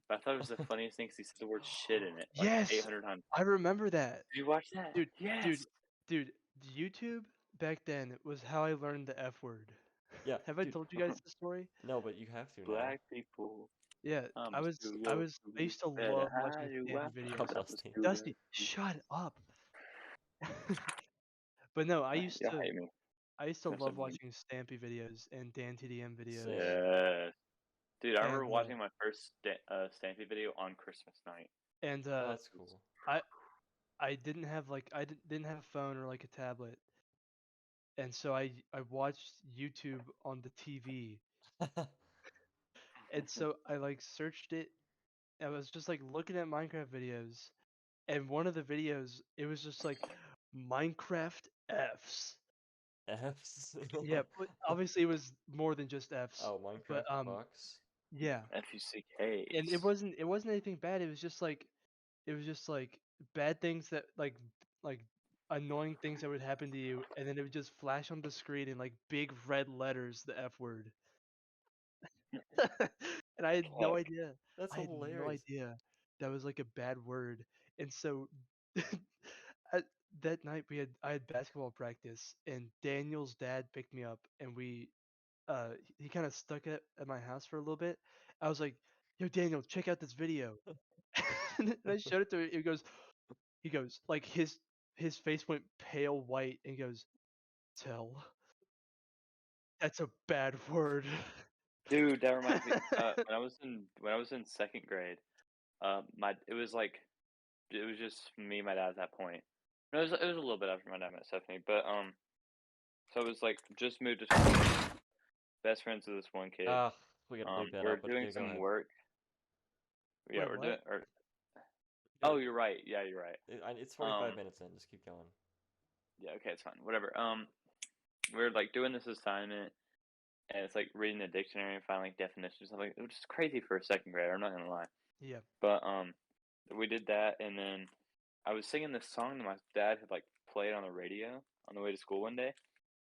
[SPEAKER 1] But I thought it was the funniest thing because he said the word shit in it like
[SPEAKER 3] Yes,
[SPEAKER 1] 800 times.
[SPEAKER 3] I remember that.
[SPEAKER 1] Did you watch that?
[SPEAKER 3] Dude, dude,
[SPEAKER 1] Yes.
[SPEAKER 3] dude, YouTube back then was how I learned the F word.
[SPEAKER 2] Yeah,
[SPEAKER 3] Have I
[SPEAKER 2] dude.
[SPEAKER 3] told you guys the story?
[SPEAKER 2] No, but you have to now.
[SPEAKER 1] Black people.
[SPEAKER 3] Yeah,
[SPEAKER 1] I'm
[SPEAKER 3] I
[SPEAKER 1] a
[SPEAKER 3] was I
[SPEAKER 1] studio.
[SPEAKER 3] was I used to
[SPEAKER 1] Better
[SPEAKER 3] love
[SPEAKER 1] hide
[SPEAKER 3] watching
[SPEAKER 1] you
[SPEAKER 3] Stampy
[SPEAKER 1] out.
[SPEAKER 3] videos.
[SPEAKER 2] I'm
[SPEAKER 1] I'm a
[SPEAKER 2] Dusty.
[SPEAKER 1] studio.
[SPEAKER 3] Dusty, shut up. But no,
[SPEAKER 1] Y'all hate me.
[SPEAKER 3] I used to
[SPEAKER 1] I'm so
[SPEAKER 3] love
[SPEAKER 1] mean.
[SPEAKER 3] watching Stampy videos and Dan TDM videos.
[SPEAKER 2] Same.
[SPEAKER 1] Yes. Dude, I remember
[SPEAKER 3] And
[SPEAKER 1] watching my first Stampy video on Christmas night.
[SPEAKER 3] and
[SPEAKER 2] Oh, that's cool.
[SPEAKER 3] I I didn't have like didn't have a phone or like a tablet, and so I watched YouTube on the TV, and so I like searched it. I was just like looking at Minecraft videos, and one of the videos it was just like Minecraft Fs.
[SPEAKER 2] F's.
[SPEAKER 3] Yeah, but obviously it was more than just Fs.
[SPEAKER 2] Oh,
[SPEAKER 3] But
[SPEAKER 2] Minecraft bucks.
[SPEAKER 3] yeah, and
[SPEAKER 1] FUCKs.
[SPEAKER 3] it wasn't anything bad. It was just like bad things that like annoying things that would happen to you, and then it would just flash on the screen in like big red letters the F word. And I had no
[SPEAKER 1] Heck.
[SPEAKER 3] idea.
[SPEAKER 2] That's
[SPEAKER 3] I had no
[SPEAKER 2] hilarious.
[SPEAKER 3] idea that was like a bad word. And so at, that night I had basketball practice, and Daniel's dad picked me up, and he kind of stuck at my house for a little bit. I was like, "Yo, Daniel, check out this video." And I showed it to him. He goes like his face went pale white, and he goes, "Tell, that's a bad word."
[SPEAKER 1] Dude, that reminds me. When I was in second grade, it was like it was just me and my dad at that point. No, it was a little bit after my dad met Stephanie, but so it was like just moved to best friends with this one kid.
[SPEAKER 2] Ah, we gotta bleep that
[SPEAKER 1] We're
[SPEAKER 2] out, but
[SPEAKER 1] doing
[SPEAKER 2] yeah, go
[SPEAKER 1] some
[SPEAKER 2] ahead.
[SPEAKER 1] work. Yeah,
[SPEAKER 3] Wait,
[SPEAKER 1] we're doing.
[SPEAKER 3] what?
[SPEAKER 1] Or,
[SPEAKER 2] Yeah,
[SPEAKER 1] oh, you're right. Yeah, you're right.
[SPEAKER 2] it's 45 minutes in. Just keep going.
[SPEAKER 1] Yeah, okay, it's fine. Whatever. We're like doing this assignment, and it's like reading the dictionary and finding like definitions. Like, which is crazy for a second grader. I'm not gonna lie.
[SPEAKER 3] Yeah.
[SPEAKER 1] But we did that, and then I was singing this song that my dad had like played on the radio on the way to school one day.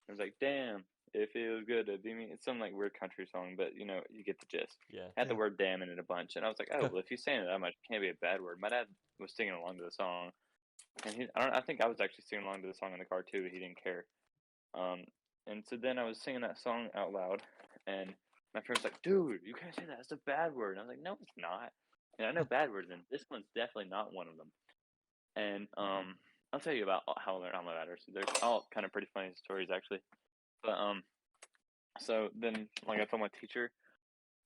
[SPEAKER 1] I was like, "Damn, it feels good to be me." It's some like weird country song, but you know, you get the gist.
[SPEAKER 2] Yeah.
[SPEAKER 1] It had the
[SPEAKER 3] Yeah.
[SPEAKER 1] word "damn" in it a bunch, and I was like, "Oh, well, if he's saying it that much, it can't be a bad word." My dad was singing along to the song, and I think I was actually singing along to the song in the car too. He didn't care. And so then I was singing that song out loud, and my friend's like, "Dude, you can't say that. It's a bad word." And I was like, "No, it's not." And I know bad words, and this one's definitely not one of them. And I'll tell you about how I learned all my bad words. They're all kind of pretty funny stories actually. But so then like I told my teacher,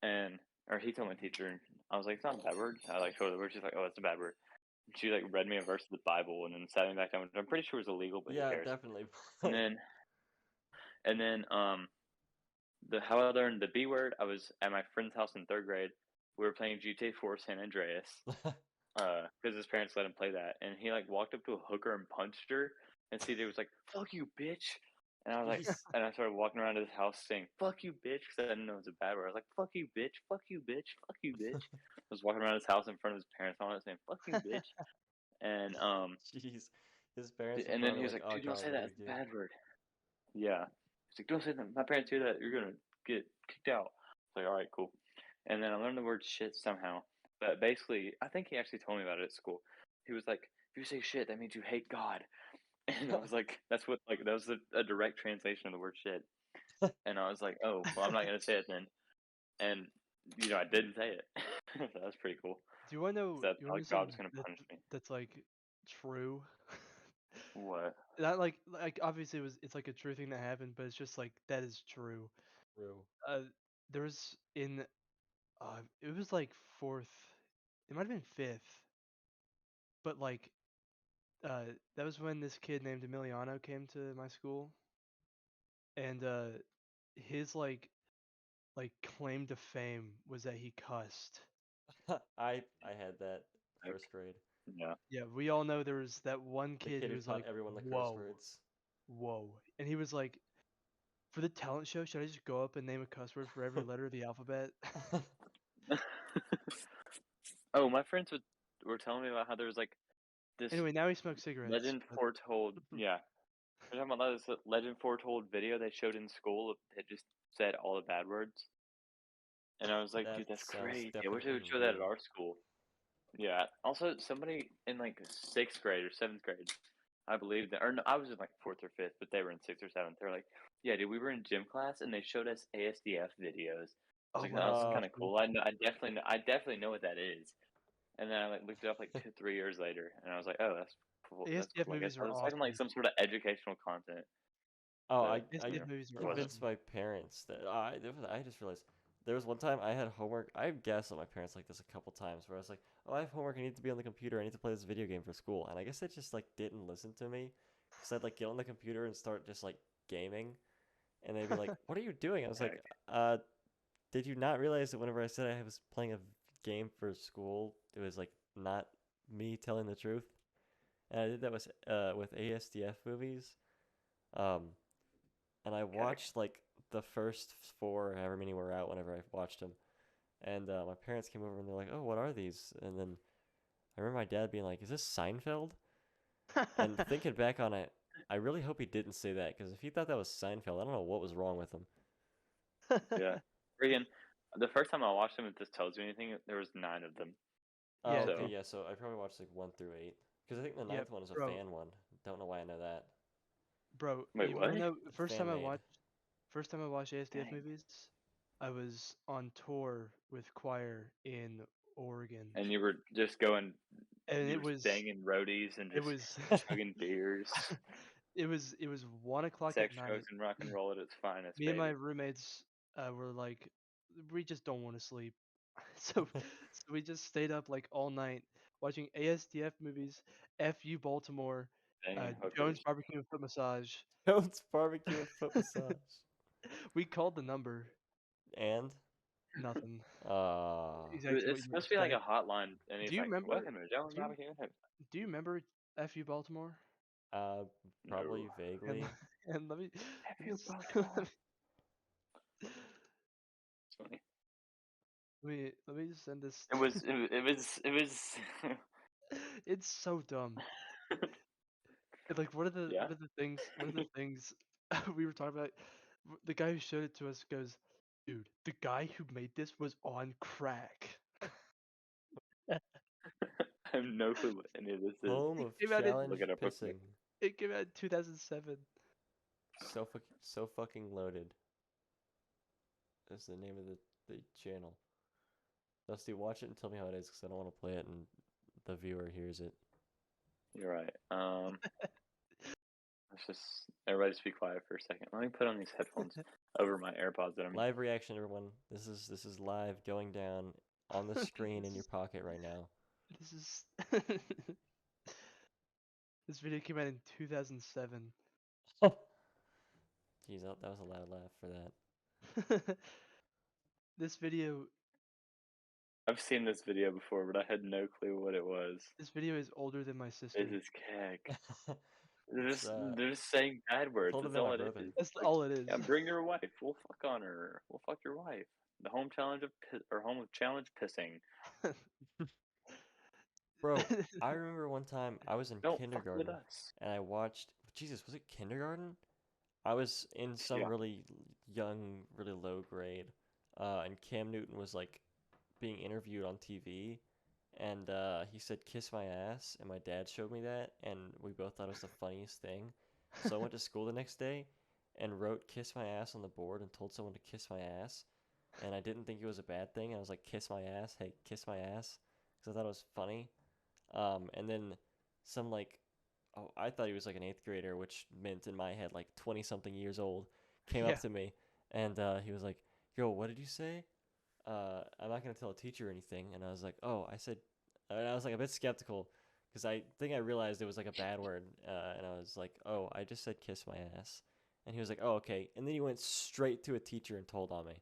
[SPEAKER 1] or he told my teacher, and I was like, "It's not a bad word." I like showed her the word. She's like, "Oh, it's a bad word." And she like read me a verse of the Bible, and then sat me back down. Which I'm pretty sure was illegal, but who
[SPEAKER 2] Yeah,
[SPEAKER 1] cares?
[SPEAKER 2] definitely.
[SPEAKER 1] And then how I learned the B word. I was at my friend's house in third grade. We were playing GTA 4 San Andreas, because his parents let him play that, and he like walked up to a hooker and punched her, and CJ was like, "Fuck you, bitch," and I was like,
[SPEAKER 2] Jeez.
[SPEAKER 1] and I started walking around his house saying, "Fuck you, bitch," because I didn't know it was a bad word. I was like, "Fuck you, bitch, fuck you, bitch, fuck you, bitch." I was walking around his house in front of his parents, all that saying, "Fuck you, bitch," and
[SPEAKER 2] Jeez. His parents were
[SPEAKER 1] and then
[SPEAKER 2] probably
[SPEAKER 1] he was
[SPEAKER 2] like,
[SPEAKER 1] like,
[SPEAKER 2] "Oh
[SPEAKER 1] "Dude, don't
[SPEAKER 2] God,
[SPEAKER 1] say
[SPEAKER 2] what do
[SPEAKER 1] that.
[SPEAKER 2] we
[SPEAKER 1] It's a
[SPEAKER 2] do?"
[SPEAKER 1] bad word." Yeah. He's like, "Don't say that. My parents hear that. You're gonna get kicked out." I was like, "All right, cool." And then I learned the word shit somehow. But basically, I think he actually told me about it at school. He was like, "If you say shit, that means you hate God." And I was like, "That's what like that was a direct translation of the word shit." And I was like, "Oh, well, I'm not gonna say it then." And I didn't say it. So that was pretty cool.
[SPEAKER 3] Do you want to know?
[SPEAKER 1] So
[SPEAKER 3] You want to know
[SPEAKER 1] like God was
[SPEAKER 3] something
[SPEAKER 1] gonna punish me.
[SPEAKER 3] that's like true?
[SPEAKER 1] What?
[SPEAKER 3] Not like obviously it's like a true thing that happened, but it's just like that is true.
[SPEAKER 2] True.
[SPEAKER 3] There was it was like fourth, it might have been fifth, but like that was when this kid named Emiliano came to my school, and his like claim to fame was that he cussed.
[SPEAKER 2] I had that
[SPEAKER 1] Like,
[SPEAKER 2] first grade.
[SPEAKER 1] yeah.
[SPEAKER 3] Yeah, we all know there was that one
[SPEAKER 2] The
[SPEAKER 3] kid
[SPEAKER 2] kid
[SPEAKER 3] who
[SPEAKER 2] who
[SPEAKER 3] was
[SPEAKER 2] taught
[SPEAKER 3] like,
[SPEAKER 2] everyone the curse
[SPEAKER 3] "Whoa,
[SPEAKER 2] words.
[SPEAKER 3] whoa," and he was like, "For the talent show, should I just go up and name a cuss word for every letter of the alphabet?"
[SPEAKER 1] Oh, my friends were telling me about how there was like this
[SPEAKER 3] Anyway, now he smokes cigarettes.
[SPEAKER 1] legend
[SPEAKER 3] But
[SPEAKER 1] foretold. Yeah, we're talking about this legend foretold video they showed in school that just said all the bad words, and I was like,
[SPEAKER 2] That
[SPEAKER 1] dude, that's
[SPEAKER 2] sounds
[SPEAKER 1] crazy. I wish they
[SPEAKER 2] definitely
[SPEAKER 1] would show that at
[SPEAKER 2] real.
[SPEAKER 1] our school. Yeah. Also, somebody in like sixth grade or seventh grade, I believe that, or no, I was in like fourth or fifth, but they were in sixth or seventh. They're like, yeah, dude, we were in gym class and they showed us ASDF videos. I was
[SPEAKER 3] oh
[SPEAKER 1] like,
[SPEAKER 3] my
[SPEAKER 1] no, that's
[SPEAKER 2] Uh,
[SPEAKER 1] kind of
[SPEAKER 3] god,
[SPEAKER 1] cool. I definitely know what that is. And then I like looked it up like 2-3 years later, and I was like, oh, that's cool. That's
[SPEAKER 3] ASDF
[SPEAKER 1] cool. I guess
[SPEAKER 3] movies
[SPEAKER 1] I
[SPEAKER 3] are
[SPEAKER 1] was expecting like
[SPEAKER 3] awesome.
[SPEAKER 1] some sort of educational content,
[SPEAKER 2] oh,
[SPEAKER 1] but
[SPEAKER 2] I
[SPEAKER 3] ASDF movies are
[SPEAKER 1] it wasn't.
[SPEAKER 2] convinced
[SPEAKER 3] awesome.
[SPEAKER 2] my parents that I just realized there was one time I had homework. I guess that my parents like this a couple times where I was like, "Oh, I have homework. I need to be on the computer. I need to play this video game for school." And I guess they just like didn't listen to me because I'd like get on the computer and start just like gaming, and they'd be like, "What are you doing?" I was like,
[SPEAKER 1] Heck,
[SPEAKER 2] did you not realize that whenever I said I was playing a game for school, it was like not me telling the truth?" And I did that with ASDF movies. Um, and I
[SPEAKER 1] heck.
[SPEAKER 2] watched like the first four, however many were out, whenever I watched them. And my parents came over and they're like, "Oh, what are these?" And then I remember my dad being like, "Is this Seinfeld?" And thinking back on it, I really hope he didn't say that because if he thought that was Seinfeld, I don't know what was wrong with him.
[SPEAKER 1] Yeah. Friggin', the first time I watched them, if this tells you anything, there was 9 of them.
[SPEAKER 2] Oh,
[SPEAKER 3] Yeah,
[SPEAKER 2] okay,
[SPEAKER 1] So
[SPEAKER 2] yeah. So I probably watched like 1 through 8 because I think the
[SPEAKER 3] yeah,
[SPEAKER 2] ninth one is a
[SPEAKER 3] bro,
[SPEAKER 2] fan one. Don't know why I know that.
[SPEAKER 3] bro.
[SPEAKER 1] wait,
[SPEAKER 3] You wanna
[SPEAKER 1] what?
[SPEAKER 3] know?
[SPEAKER 2] Fan made.
[SPEAKER 3] First time I watched ASDF
[SPEAKER 1] Dang.
[SPEAKER 3] movies, I was on tour with choir in Oregon,
[SPEAKER 1] And you were just going,
[SPEAKER 3] and
[SPEAKER 1] you were banging roadies and
[SPEAKER 3] it
[SPEAKER 1] just
[SPEAKER 3] was
[SPEAKER 1] chugging beers.
[SPEAKER 3] it was 1 o'clock at
[SPEAKER 1] Sex, drugs,
[SPEAKER 3] night.
[SPEAKER 1] and rock and roll at its finest,
[SPEAKER 3] Me and my
[SPEAKER 1] baby.
[SPEAKER 3] roommates were like we just don't want to sleep. So we just stayed up like all night watching ASDF movies, FU Baltimore,
[SPEAKER 1] Dang
[SPEAKER 3] Jones
[SPEAKER 1] hookers.
[SPEAKER 3] Barbecue and Foot Massage.
[SPEAKER 2] Jones Barbecue and Foot Massage.
[SPEAKER 3] We called the number.
[SPEAKER 2] And
[SPEAKER 3] Nothing.
[SPEAKER 1] Dude,
[SPEAKER 3] Exactly what
[SPEAKER 1] it's
[SPEAKER 3] you would
[SPEAKER 1] supposed to be like a
[SPEAKER 3] expect.
[SPEAKER 1] hotline, and
[SPEAKER 3] Do
[SPEAKER 1] he's
[SPEAKER 3] you
[SPEAKER 1] like,
[SPEAKER 3] remember?
[SPEAKER 1] "Welcome to Jones
[SPEAKER 3] Do you
[SPEAKER 1] Barbecue."
[SPEAKER 3] do you remember FU Baltimore?
[SPEAKER 2] Probably
[SPEAKER 1] No.
[SPEAKER 3] And
[SPEAKER 2] vaguely.
[SPEAKER 3] and let me
[SPEAKER 1] F.U.
[SPEAKER 3] let
[SPEAKER 1] Baltimore. It's funny.
[SPEAKER 3] let me just send this.
[SPEAKER 1] It was. It was.
[SPEAKER 3] It's so dumb. And, like
[SPEAKER 1] Yeah.
[SPEAKER 3] one of the things we were talking about, the guy who showed it to us goes, "Dude, the guy who made this was on crack."
[SPEAKER 1] I have no clue what any of this is.
[SPEAKER 2] Home
[SPEAKER 3] It
[SPEAKER 2] of
[SPEAKER 3] came out in
[SPEAKER 2] challenge
[SPEAKER 1] Look it up real
[SPEAKER 2] pissing.
[SPEAKER 1] quick.
[SPEAKER 3] it came out in 2007.
[SPEAKER 2] So fucking loaded. That's the name of the channel. Dusty, watch it and tell me how it is, because I don't want to play it and the viewer hears it.
[SPEAKER 1] You're right. Let's just everybody just be quiet for a second. Let me put on these headphones over my AirPods that I'm.
[SPEAKER 2] Live reaction, everyone. This is live going down on the screen in
[SPEAKER 3] This
[SPEAKER 2] your
[SPEAKER 3] is
[SPEAKER 2] pocket right now.
[SPEAKER 3] this is this video came out in 2007.
[SPEAKER 2] Jeez, that was a loud laugh for that.
[SPEAKER 3] This video
[SPEAKER 1] I've seen this video before, but I had no clue what it was.
[SPEAKER 3] this video is older than my
[SPEAKER 1] This
[SPEAKER 3] sister.
[SPEAKER 1] is keg.
[SPEAKER 2] It's
[SPEAKER 1] They're just saying bad words.
[SPEAKER 2] older
[SPEAKER 1] That's
[SPEAKER 2] than my
[SPEAKER 1] all it
[SPEAKER 2] brother.
[SPEAKER 1] is.
[SPEAKER 3] That's
[SPEAKER 1] Like,
[SPEAKER 3] all it is.
[SPEAKER 1] yeah, bring your wife. We'll fuck on her. We'll fuck your wife. The home challenge of home of challenge pissing.
[SPEAKER 2] Bro, I remember one time I was in
[SPEAKER 1] Don't fuck with
[SPEAKER 2] kindergarten
[SPEAKER 1] us.
[SPEAKER 2] and I watched, Jesus, was it kindergarten? I was in some
[SPEAKER 1] Yeah.
[SPEAKER 2] really young, really low grade, and Cam Newton was like being interviewed on TV, and he said "kiss my ass," and my dad showed me that, and we both thought it was the funniest thing. So I went to school the next day and wrote "kiss my ass" on the board and told someone to kiss my ass, and I didn't think it was a bad thing. I was like, "Kiss my ass, hey, kiss my ass," because I thought it was funny. And then some like, oh, I thought he was like an eighth grader, which meant in my head like 20 something years old, came
[SPEAKER 3] Yeah.
[SPEAKER 2] up to me and he was like, "Yo, what did you say? I'm not gonna tell a teacher or anything." And I was like, "Oh, I said," and I was like a bit skeptical because I think I realized it was like a bad word, and I was like, "Oh, I just said kiss my ass," and he was like, "Oh, okay," and then he went straight to a teacher and told on me,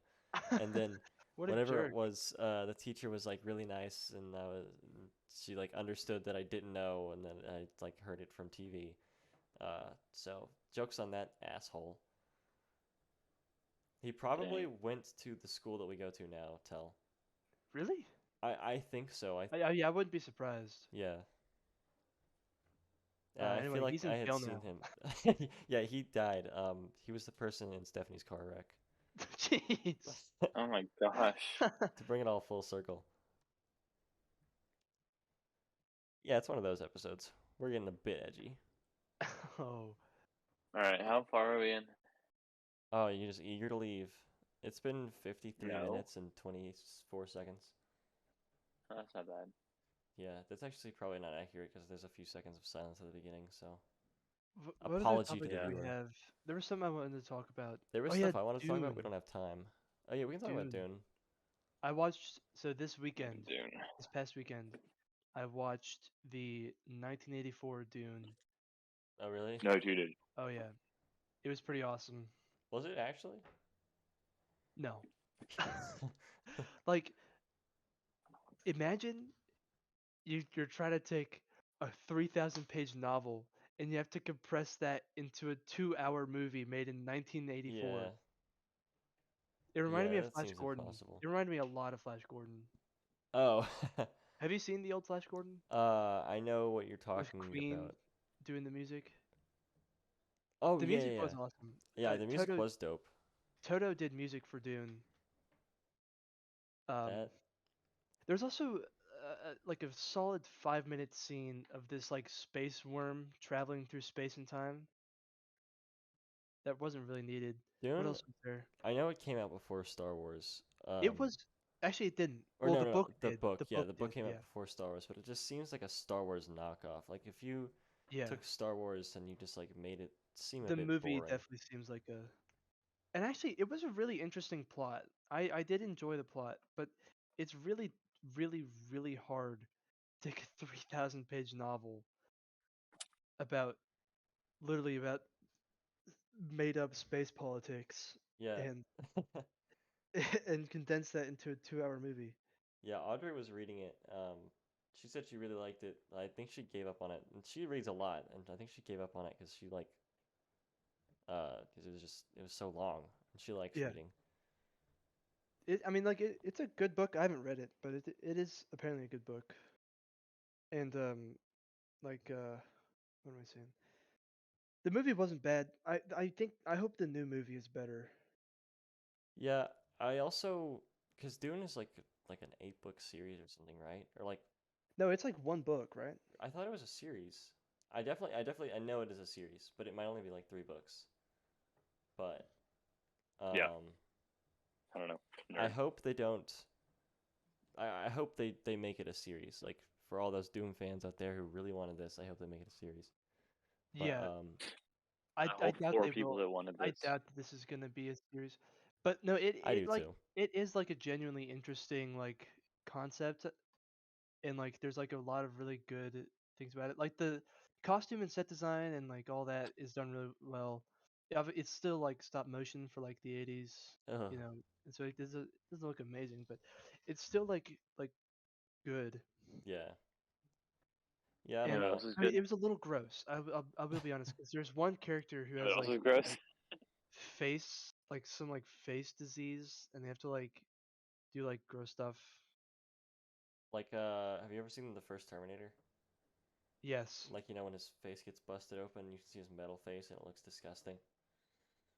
[SPEAKER 2] and then
[SPEAKER 3] What a
[SPEAKER 2] whatever it
[SPEAKER 3] jerk.
[SPEAKER 2] was, the teacher was like really nice, and she like understood that I didn't know, and then I like heard it from TV. So jokes on that asshole. He probably
[SPEAKER 1] Dang.
[SPEAKER 2] went to the school that we go to now. Tell.
[SPEAKER 3] Really?
[SPEAKER 2] I think so.
[SPEAKER 3] Yeah, I wouldn't be surprised.
[SPEAKER 2] Yeah. I feel
[SPEAKER 3] Anyway,
[SPEAKER 2] like
[SPEAKER 3] he's
[SPEAKER 2] I
[SPEAKER 3] in
[SPEAKER 2] had
[SPEAKER 3] jail
[SPEAKER 2] seen
[SPEAKER 3] now.
[SPEAKER 2] him. Yeah, he died. He was the person in Stephanie's car wreck.
[SPEAKER 3] Jeez.
[SPEAKER 1] Oh my gosh.
[SPEAKER 2] To bring it all full circle. Yeah, it's one of those episodes. We're getting a bit edgy.
[SPEAKER 3] Oh.
[SPEAKER 1] All right, how far are we in?
[SPEAKER 2] Oh, you're just eager to leave. It's been 53
[SPEAKER 1] No.
[SPEAKER 2] minutes and 24 seconds.
[SPEAKER 1] Oh, that's not bad.
[SPEAKER 2] Yeah, that's actually probably not accurate because there's a few seconds of silence at the beginning, so
[SPEAKER 3] What other
[SPEAKER 2] apology to
[SPEAKER 3] topics
[SPEAKER 2] the
[SPEAKER 3] do we
[SPEAKER 2] viewer.
[SPEAKER 3] have? There was something I wanted to talk about.
[SPEAKER 2] There was
[SPEAKER 3] Oh yeah,
[SPEAKER 2] stuff I wanted to talk about. We
[SPEAKER 3] Dune.
[SPEAKER 2] don't have time. Oh yeah, we can talk about
[SPEAKER 3] Dune.
[SPEAKER 2] Dune.
[SPEAKER 3] I watched this weekend,
[SPEAKER 1] Dune.
[SPEAKER 3] this past weekend, I watched the 1984 Dune.
[SPEAKER 2] Oh really?
[SPEAKER 1] No, you did.
[SPEAKER 3] Oh yeah, it was pretty awesome.
[SPEAKER 2] Was it actually?
[SPEAKER 3] No, like imagine you're trying to take a 3,000 page novel and you have to compress that into a 2-hour movie made in 1984.
[SPEAKER 2] Yeah.
[SPEAKER 3] It reminded me
[SPEAKER 2] Yeah,
[SPEAKER 3] of
[SPEAKER 2] that
[SPEAKER 3] Flash
[SPEAKER 2] seems
[SPEAKER 3] Gordon.
[SPEAKER 2] impossible.
[SPEAKER 3] It reminded me a lot of Flash Gordon.
[SPEAKER 2] Oh.
[SPEAKER 3] Have you seen the old Flash Gordon
[SPEAKER 2] I know what you're
[SPEAKER 3] with
[SPEAKER 2] talking
[SPEAKER 3] Queen
[SPEAKER 2] about.
[SPEAKER 3] doing the music?
[SPEAKER 2] Oh
[SPEAKER 3] The
[SPEAKER 2] yeah,
[SPEAKER 3] music
[SPEAKER 2] yeah, yeah.
[SPEAKER 3] was awesome.
[SPEAKER 2] Yeah, the music was dope.
[SPEAKER 3] Toto did music for Dune.
[SPEAKER 2] That
[SPEAKER 3] There's also like a solid 5-minute scene of this like space worm traveling through space and time that wasn't really needed. What
[SPEAKER 2] Dune.
[SPEAKER 3] else was there?
[SPEAKER 2] I know it came out before Star Wars.
[SPEAKER 3] It was actually it didn't.
[SPEAKER 2] Or
[SPEAKER 3] Well,
[SPEAKER 2] no,
[SPEAKER 3] the
[SPEAKER 2] no, no,
[SPEAKER 3] book
[SPEAKER 2] the
[SPEAKER 3] did.
[SPEAKER 2] book.
[SPEAKER 3] The
[SPEAKER 2] Yeah,
[SPEAKER 3] book
[SPEAKER 2] the book
[SPEAKER 3] did.
[SPEAKER 2] came out
[SPEAKER 3] Yeah.
[SPEAKER 2] before Star Wars, but it just seems like a Star Wars knockoff. Like if you
[SPEAKER 3] Yeah.
[SPEAKER 2] took Star Wars and you just like made it seem a
[SPEAKER 3] The
[SPEAKER 2] bit
[SPEAKER 3] movie
[SPEAKER 2] boring.
[SPEAKER 3] definitely seems like a And actually, it was a really interesting plot. I did enjoy the plot, but it's really, really, really hard to take a 3,000 page novel about literally about made up space politics
[SPEAKER 2] Yeah.
[SPEAKER 3] and and condense that into a 2 hour movie.
[SPEAKER 2] Yeah, Audrey was reading it. She said she really liked it. I think she gave up on it. And she reads a lot, and I think she gave up on it because she like, because it was so long, and she likes
[SPEAKER 3] Yeah.
[SPEAKER 2] reading.
[SPEAKER 3] I mean, like it's a good book. I haven't read it, but it is apparently a good book. And like what am I saying? The movie wasn't bad. I hope the new movie is better.
[SPEAKER 2] Yeah, I also because Dune is like an 8 book series or something, right? Or like
[SPEAKER 3] No, it's like one book, right?
[SPEAKER 2] I thought it was a series. I know it is a series, but it might only be like 3 books. But
[SPEAKER 1] Yeah.
[SPEAKER 2] um,
[SPEAKER 1] I don't know.
[SPEAKER 2] I
[SPEAKER 1] Nerd.
[SPEAKER 2] hope they don't. I hope they make it a series. Like for all those Doom fans out there who really wanted this, I hope they make it a series. But
[SPEAKER 3] Yeah,
[SPEAKER 1] I
[SPEAKER 3] I
[SPEAKER 1] hope
[SPEAKER 3] doubt
[SPEAKER 1] 4
[SPEAKER 3] they
[SPEAKER 1] people
[SPEAKER 3] will.
[SPEAKER 1] that wanted
[SPEAKER 3] I
[SPEAKER 1] this.
[SPEAKER 3] doubt that this is gonna be a series. But no,
[SPEAKER 2] I do
[SPEAKER 3] like
[SPEAKER 2] too.
[SPEAKER 3] it is like a genuinely interesting like concept, and like there's like a lot of really good things about it. Like the costume and set design and like all that is done really well. Yeah, but it's still like stop motion for like the 80s,
[SPEAKER 2] Ugh,
[SPEAKER 3] you know. And so it doesn't look amazing, but it's still like good.
[SPEAKER 2] yeah, yeah. I don't
[SPEAKER 3] And
[SPEAKER 1] What
[SPEAKER 2] know.
[SPEAKER 1] else is
[SPEAKER 3] I mean,
[SPEAKER 1] good?
[SPEAKER 3] it was a little gross. I will be honest, because there's one character who
[SPEAKER 1] What
[SPEAKER 3] has
[SPEAKER 1] else is gross?
[SPEAKER 3] like face like some like face disease, and they have to like do like gross stuff.
[SPEAKER 2] Like, have you ever seen the first Terminator?
[SPEAKER 3] Yes,
[SPEAKER 2] Like, when his face gets busted open, you can see his metal face, and it looks disgusting.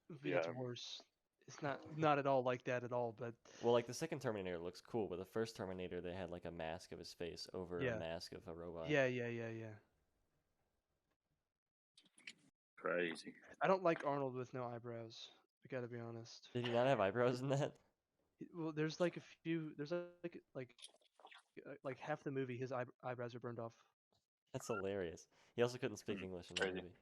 [SPEAKER 3] it's
[SPEAKER 1] Yeah.
[SPEAKER 3] worse. It's not at all like that at all, but
[SPEAKER 2] Well, like the second Terminator looks cool, but the first Terminator, they had like a mask of his face over a
[SPEAKER 3] yeah,
[SPEAKER 2] mask of a robot.
[SPEAKER 3] yeah.
[SPEAKER 1] Crazy.
[SPEAKER 3] I don't like Arnold with no eyebrows. I gotta be honest.
[SPEAKER 2] Did he not have eyebrows in that?
[SPEAKER 3] Well, there's like a few. There's like half the movie, his eyebrows are burned off.
[SPEAKER 2] That's hilarious. He also couldn't speak
[SPEAKER 1] Hmm.
[SPEAKER 2] English in that
[SPEAKER 1] Crazy.
[SPEAKER 2] movie.